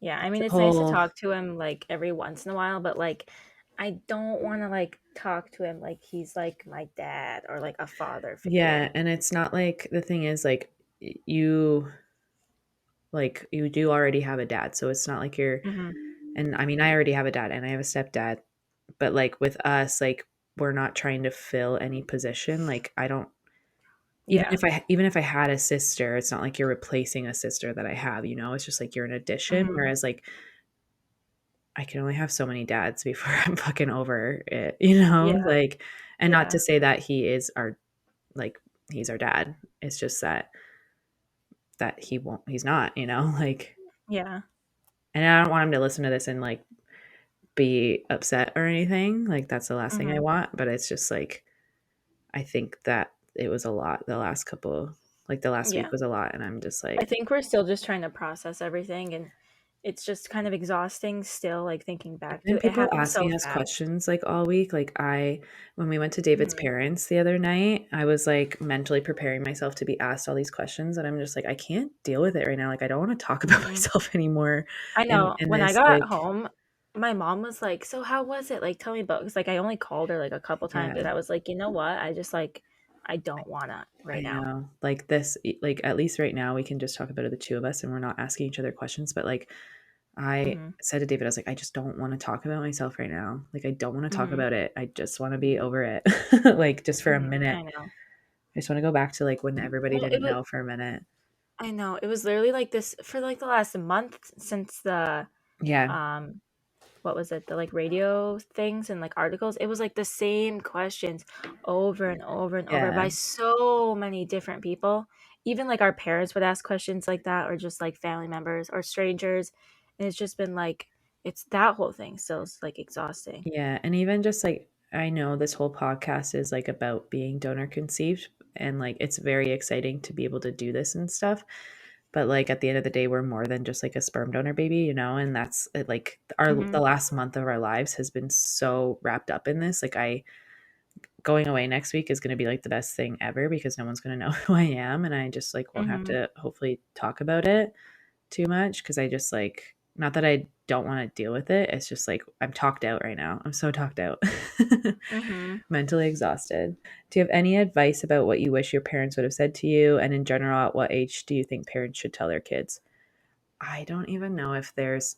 Yeah, I mean The it's nice to whole talk to him like every once in a while, but like I don't want to like talk to him like he's like my dad or like a father yeah, figure. and it's not like the thing is you like you do already have a dad, so it's not like you're Mhm. and I mean I already have a dad and I have a stepdad, but like with us, like we're not trying to fill any position. Like I don't Yeah. even if I had a sister, it's not like you're replacing a sister that I have, you know? It's just like you're an addition. Mhm. Whereas like I can only have so many dads before I'm fucking over it, you know? Yeah. Like and not to Yeah. say that he is our like he's our dad. It's just that he won't he's not, you know? Like Yeah. and I don't want him to listen to this and like be upset or anything. Like that's the last thing I Mhm. want, but it's just like I think that it was a lot the last couple like the last week Yeah. was a lot and I'm just I like think we're still just trying to process everything and it's just kind of exhausting still like thinking back to been it. It people happened so asking us fast. questions like all week. Like I when we went to David's Mhm. parents the other night, I was like mentally preparing myself to be asked all these questions and I'm just like I can't deal with it right now. Like I don't want to talk about Mhm. myself anymore I know. in When I this got like home, my mom was like, "So how was it? Like, tell me about." Because like I only called her like a couple times, yeah, and I was like, you know what? I just like I don't wanna right I now. know. Like this like at least right now we can just talk about it the two of us and we're not asking each other questions, but like I Mhm. said to David, I was like, I just don't want to talk about myself right now. Like, I don't want to talk Mhm. about it. I just want to be over it. Like, just for a Mhm. minute. I know. I just want to go back to like when everybody Well, it didn't was. know for a minute. I know it was literally like this for like the last month since the Yeah. um what was it, the like radio things and like articles. It was like the same questions over and over and over Yeah. by so many different people. Even like our parents would ask questions like that, or just like family members or strangers. And it's just been like, it's that whole thing still is like exhausting. Yeah. And even just like, I know this whole podcast is like about being donor conceived and like it's very exciting to be able to do this and stuff. But like at the end of the day, we're more than just like a sperm donor baby, you know? And that's like the Hmm. last month of our lives has been so wrapped up in this. Like, I going away next week is going to be like the best thing ever because no one's going to know who I am and I just like won't have Hmm. to hopefully talk about it too much because I just like not that I don't want to deal with it. It's just like I'm talked out right now. I'm so talked out. Hmm. Mentally exhausted. Do you have any advice about what you wish your parents would have said to you and in general at what age do you think parents should tell their kids? I don't even know if there's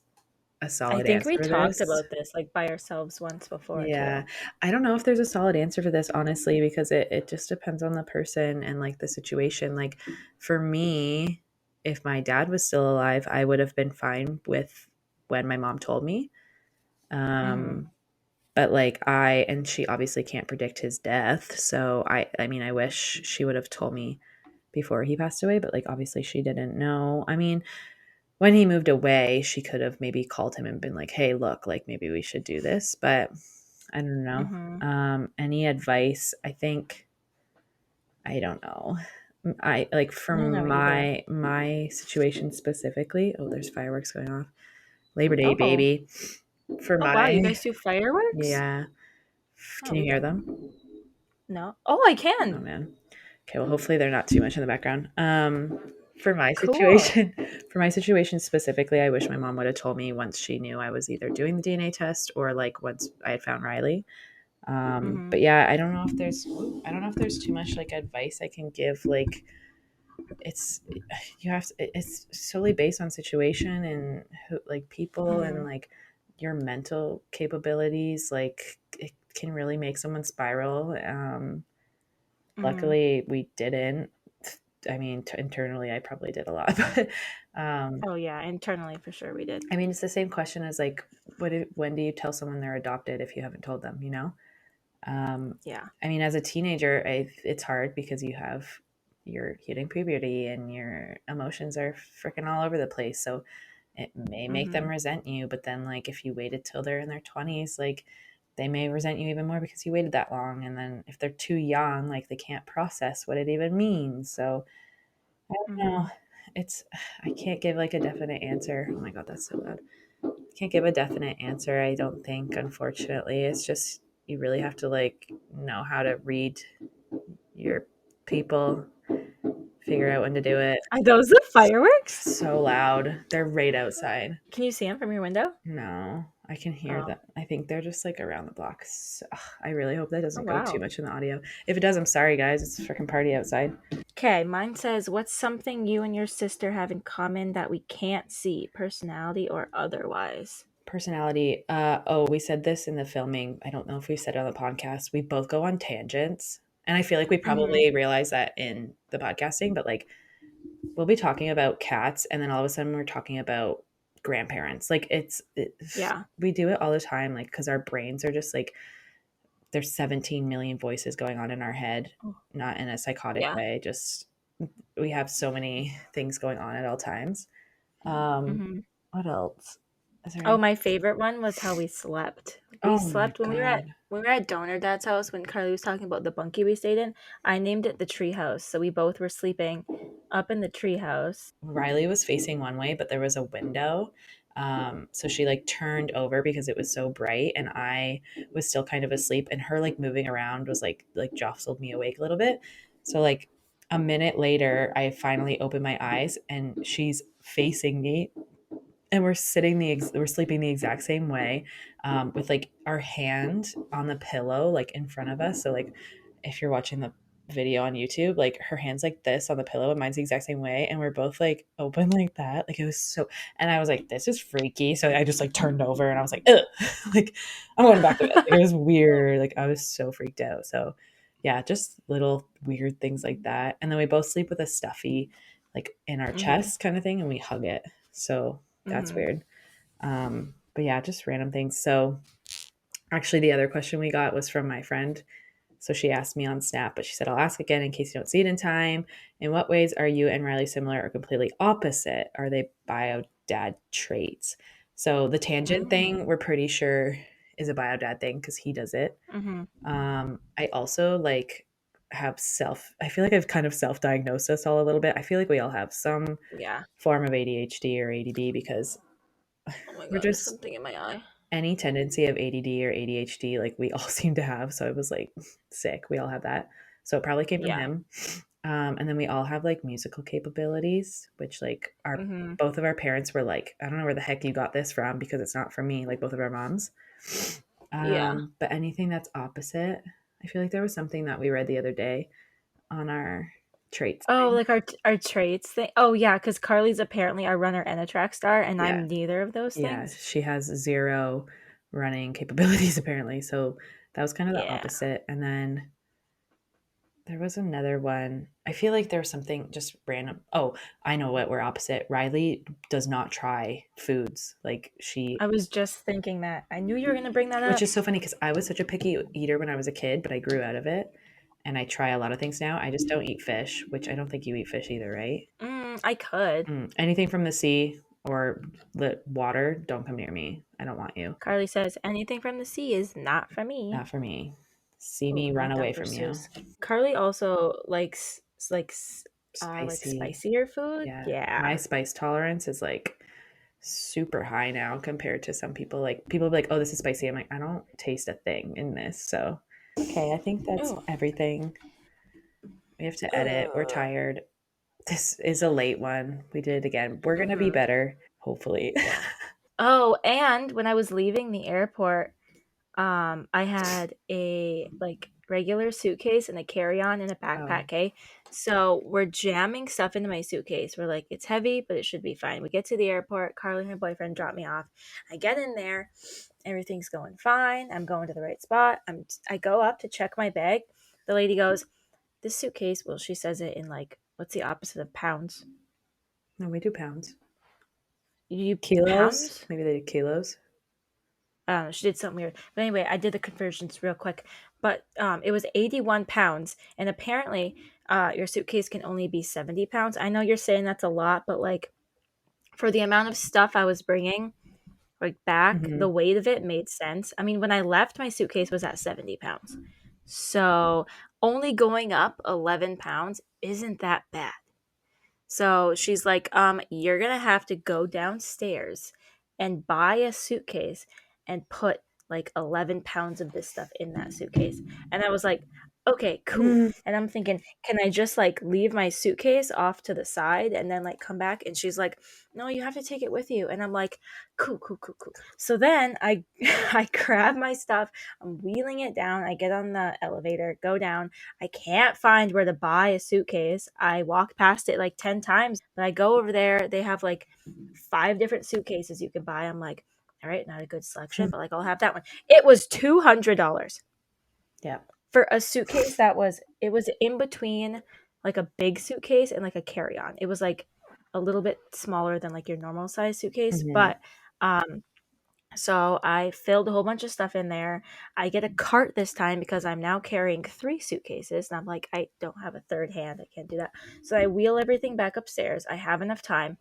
a I solid think we answer to talked this. about this like by ourselves once before Yeah. too. I don't know if there's a solid answer for this, honestly, because it just depends on the person and like the situation. Like for me, if my dad was still alive, I would have been fine with when my mom told me. Hmm. Um, but like and she obviously can't predict his death. So I mean, I wish she would have told me before he passed away, but like obviously she didn't know. I mean, when he moved away, she could have maybe called him and been like, "Hey, look, like maybe we should do this." But I don't know. Hmm. Any advice? I think I don't know. I like I don't from know either. my situation specifically. Oh, there's fireworks going off. Labor Day, Oh. baby. For Oh wow, my you guys do fireworks? yeah. Oh, Can you we hear don't. them? No. Oh, I Oh can. man. Okay, well hopefully they're not too much in the background. For my Cool. situation, for my situation specifically, I wish my mom would have told me once she knew I was either doing the DNA test or like once I had found Riley. But Mhm. yeah, I don't know if there's too much like advice I can give. Like it's it's solely based on situation and who, like people and Mhm. like your mental capabilities. Like it can really make someone spiral. Mhm. Luckily, we didn't. I mean, internally, I probably did a lot, but um, Oh yeah, internally for sure we did. I mean, it's the same question as like, when do you tell someone they're adopted if you haven't told them? You know, um, Yeah. I mean, as a teenager, it's hard because you're hitting puberty and your emotions are freaking all over the place. So it may make them Mhm. resent you, but then like if you waited till they're in their 20s, like they may resent you even more because you waited that long. And then if they're too young, like they can't process what it even means. So I don't know. Mhm. It's I can't give like a definite answer. Oh my god, that's so loud. Can't give a definite answer, I don't think, unfortunately. It's just You really have to like know how to read your people, figure out when to do it. Are those the fireworks? So loud. They're right outside. Can you see them from your window? No, I can hear Oh, that. I think they're just like around the block. So, I really hope that oh doesn't go too wow. much in the audio. If it does, I'm sorry, guys. It's a freaking party outside. Okay, mine says, what's something you and your sister have in common that we can't see, personality or otherwise? Personality. We said this in the filming. I don't know if we said it on the podcast. We both go on tangents. And I feel like we Mm-hmm. probably realize that in the podcasting, but like we'll be talking about cats and then all of a sudden we're talking about grandparents. Like Yeah. we do it all the time, like because our brains are just like there's 17 million voices going on in our head, Oh, not in a psychotic yeah. way. Just we have so many things going on at all times. Um, Mm-hmm. what else? Is there Oh, any? my favorite one was how we slept. We Oh my slept when god. we were at Donor Dad's house when Carly was talking about the bunkie we stayed in. I named it the tree house, so we both were sleeping up in the tree house. Riley was facing one way, but there was a window. So she like turned over because it was so bright, and I was still kind of asleep, and her like moving around was like jostled me awake a little bit. So like a minute later, I finally opened my eyes, and she's facing me, and we're sleeping the exact same way, with like our hand on the pillow like in front of us. So like if you're watching the video on YouTube, like her hands like this on the pillow and mine's the exact same way, and we're both like open like that. Like it was so, and I was like, this is freaky. So I just like turned over and I was like, ugh, like I'm going back to bed. Like, it was weird. Like I was so freaked out. So yeah, just little weird things like that. And then we both sleep with a stuffy like in our Mm-hmm. chest kind of thing, and we hug it. So that's Mm-hmm. weird. But yeah, just random things. So actually, the other question we got was from my friend. So she asked me on Snap, but she said, I'll ask again in case you don't see it in time. In what ways are you and Riley similar or completely opposite? Are they bio dad traits? So the tangent Mm-hmm. thing, we're pretty sure is a bio dad thing because he does it. Mm-hmm. I also like have I feel like I've kind of self diagnosed us all a little bit. I feel like we all have some Yeah. form of ADHD or ADD because Oh my we're god, there's just something in my eye. any tendency of ADD or ADHD, like we all seem to have. So I was like, sick. We all have that. So it probably came from Yeah. him. And then we all have like musical capabilities, which like our Mm-hmm. both of our parents were like, I don't know where the heck you got this from because it's not from me, like both of our moms. Yeah. But anything that's opposite, I feel like there was something that we read the other day on our traits Oh, thing. like our traits thing. Oh yeah, because Carly's apparently a runner and a track star, and Yeah. I'm neither of those Yeah. things. She has zero running capabilities apparently. So that was kind of the Yeah. opposite. And then there was another one. I feel like there was something just random. Oh, I know what we're opposite. Riley does not try foods. Like I was just thinking that. I knew you were gonna bring that which up. is so funny because I was such a picky eater when I was a kid, but I grew out of it. And I try a lot of things now. I just don't eat fish, which I don't think you eat fish either, right? I could. Anything from the sea or the water, don't come near me. I don't want you. Carly says anything from the sea is not for me. Not for me. See Oh, me run like away Dr. from you. Seuss. Carly also likes like Spicy. spicier food. Yeah. My Yeah. spice tolerance is like super high now compared to some people. Like people be like, "Oh, this is spicy." I'm like, "I don't taste a thing in this." So, okay, I think that's Oh. everything. We have to edit. We're tired. This is a late one. We did it again. We're going to be Mm-hmm. better, hopefully. Yeah. Oh, and when I was leaving the airport, I had a like regular suitcase and a carry-on and a backpack, Oh, okay? So we're jamming stuff into my suitcase. We're like, it's heavy, but it should be fine. We get to the airport, Carly and her boyfriend drop me off. I get in there, everything's going fine. I'm going to the right spot. I go up to check my bag. The lady goes, this suitcase, well, she says it in like, what's the opposite of pounds? no, we do pounds. You Kilos? pounds? Maybe they did kilos. I don't know. She did something weird. But anyway, I did the conversions real quick. But it was 81 pounds. And apparently, your suitcase can only be 70 pounds. I know you're saying that's a lot, but like for the amount of stuff I was bringing, like back, Hmm. the weight of it made sense. I mean, when I left, my suitcase was at 70 pounds. So only going up 11 pounds isn't that bad. So she's like, you're gonna have to go downstairs and buy a suitcase and put like 11 pounds of this stuff in that suitcase. And I was like, okay, cool. Mm. And I'm thinking, can I just like leave my suitcase off to the side and then like come back? And she's like, no, you have to take it with you. And I'm like, cool, cool, cool, cool. So then I I grab my stuff, I'm wheeling it down. I get on the elevator, go down. I can't find where to buy a suitcase. I walk past it like 10 times, but I go over there. They have like 5 different suitcases you can buy. I'm like, all right, not a good selection, but like I'll have that one. It was $200 Yeah. for a suitcase that was it was in between like a big suitcase and like a carry-on. It was like a little bit smaller than like your normal size suitcase, Mm-hmm. but so I filled a whole bunch of stuff in there. I get a cart this time because I'm now carrying 3 suitcases. And I'm like, I don't have a third hand. I can't do that. So I wheel everything back upstairs. I have enough time.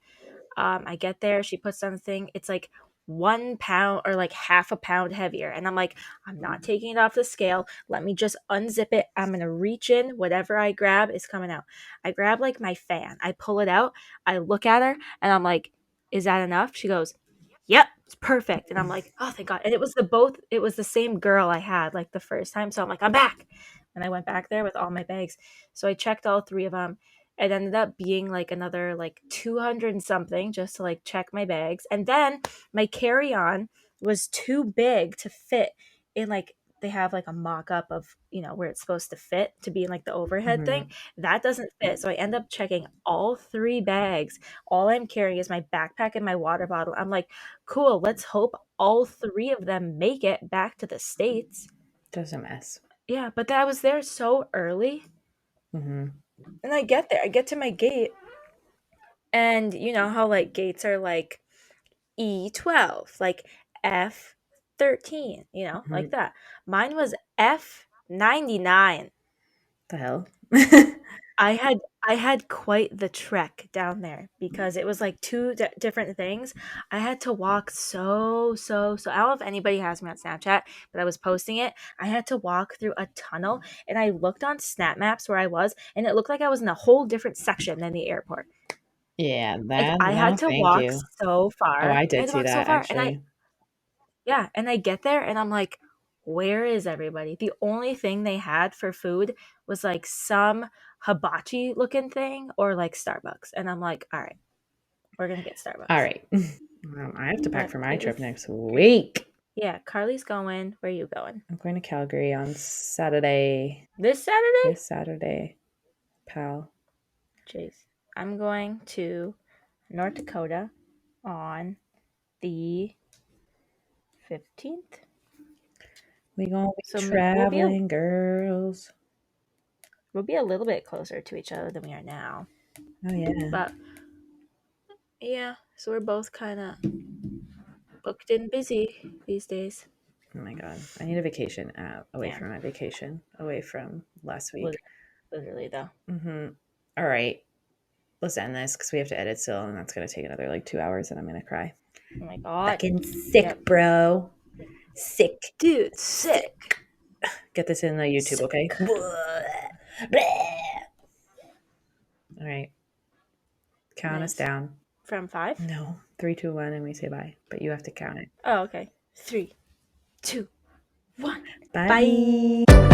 I get there. She puts on the thing. It's like 1 pound or like half a pound heavier. And I'm like, I'm not taking it off the scale. Let me just unzip it. I'm going to reach in. Whatever I grab is coming out. I grab like my fan. I pull it out. I look at her and I'm like, is that enough? She goes, yep, it's perfect. And I'm like, oh, thank God. And it was the same girl I had like the first time. So I'm like, I'm back. And I went back there with all my bags. So I checked all 3 of them. It ended up being like another like 200 and something just to like check my bags. And then my carry on was too big to fit in like, they have like a mock up of, where it's supposed to fit to be in like the overhead Mm-hmm. thing. That doesn't fit. So I end up checking all 3 bags. All I'm carrying is my backpack and my water bottle. I'm like, cool, let's hope all 3 of them make it back to the States. Just a mess. Yeah, but I was there so early. Mm-hmm. And I get there, I get to my gate, and you know how like gates are like E12, like F13, like Mm-hmm. that. Mine was F99. The hell? I had quite the trek down there because it was like different things. I had to walk so. I don't know if anybody has me on Snapchat, but I was posting it. I had to walk through a tunnel, and I looked on Snap Maps where I was, and it looked like I was in a whole different section than the airport. Yeah, Like that, I no, had to thank walk you. so Oh, far. I I did had to see walk so that far, and actually. I get there, and I'm like, where is everybody? The only thing they had for food was like some hibachi looking thing or like Starbucks. And I'm like, all right, we're going to get All Starbucks. right. I have to pack But for my it was trip next great. week. Yeah, Carly's going. Where are you going? I'm going to Calgary on Saturday. This Saturday? This Saturday, pal. Jeez. I'm going to North Dakota on the 15th. We gonna be So traveling, girls. we'll be a little bit closer to each other than we are now. Oh yeah. But yeah, so we're both kind of booked and busy these days. Oh my god. I need a vacation away Yeah, from my vacation, away from last lit- week. literally though. Mm-hmm. All right. Let's end this because we have to edit still, and that's gonna take another like 2 hours, and I'm gonna cry. Oh my God. Fucking Yep. sick, bro. Sick. Dude, Sick. sick. Get this in the YouTube, okay? Sick. All right. Count us Nice. down. From 5? No. 3, 2, 1, and we say bye. But you have to count it. Oh, okay. 3, 2, 1. Bye. Bye.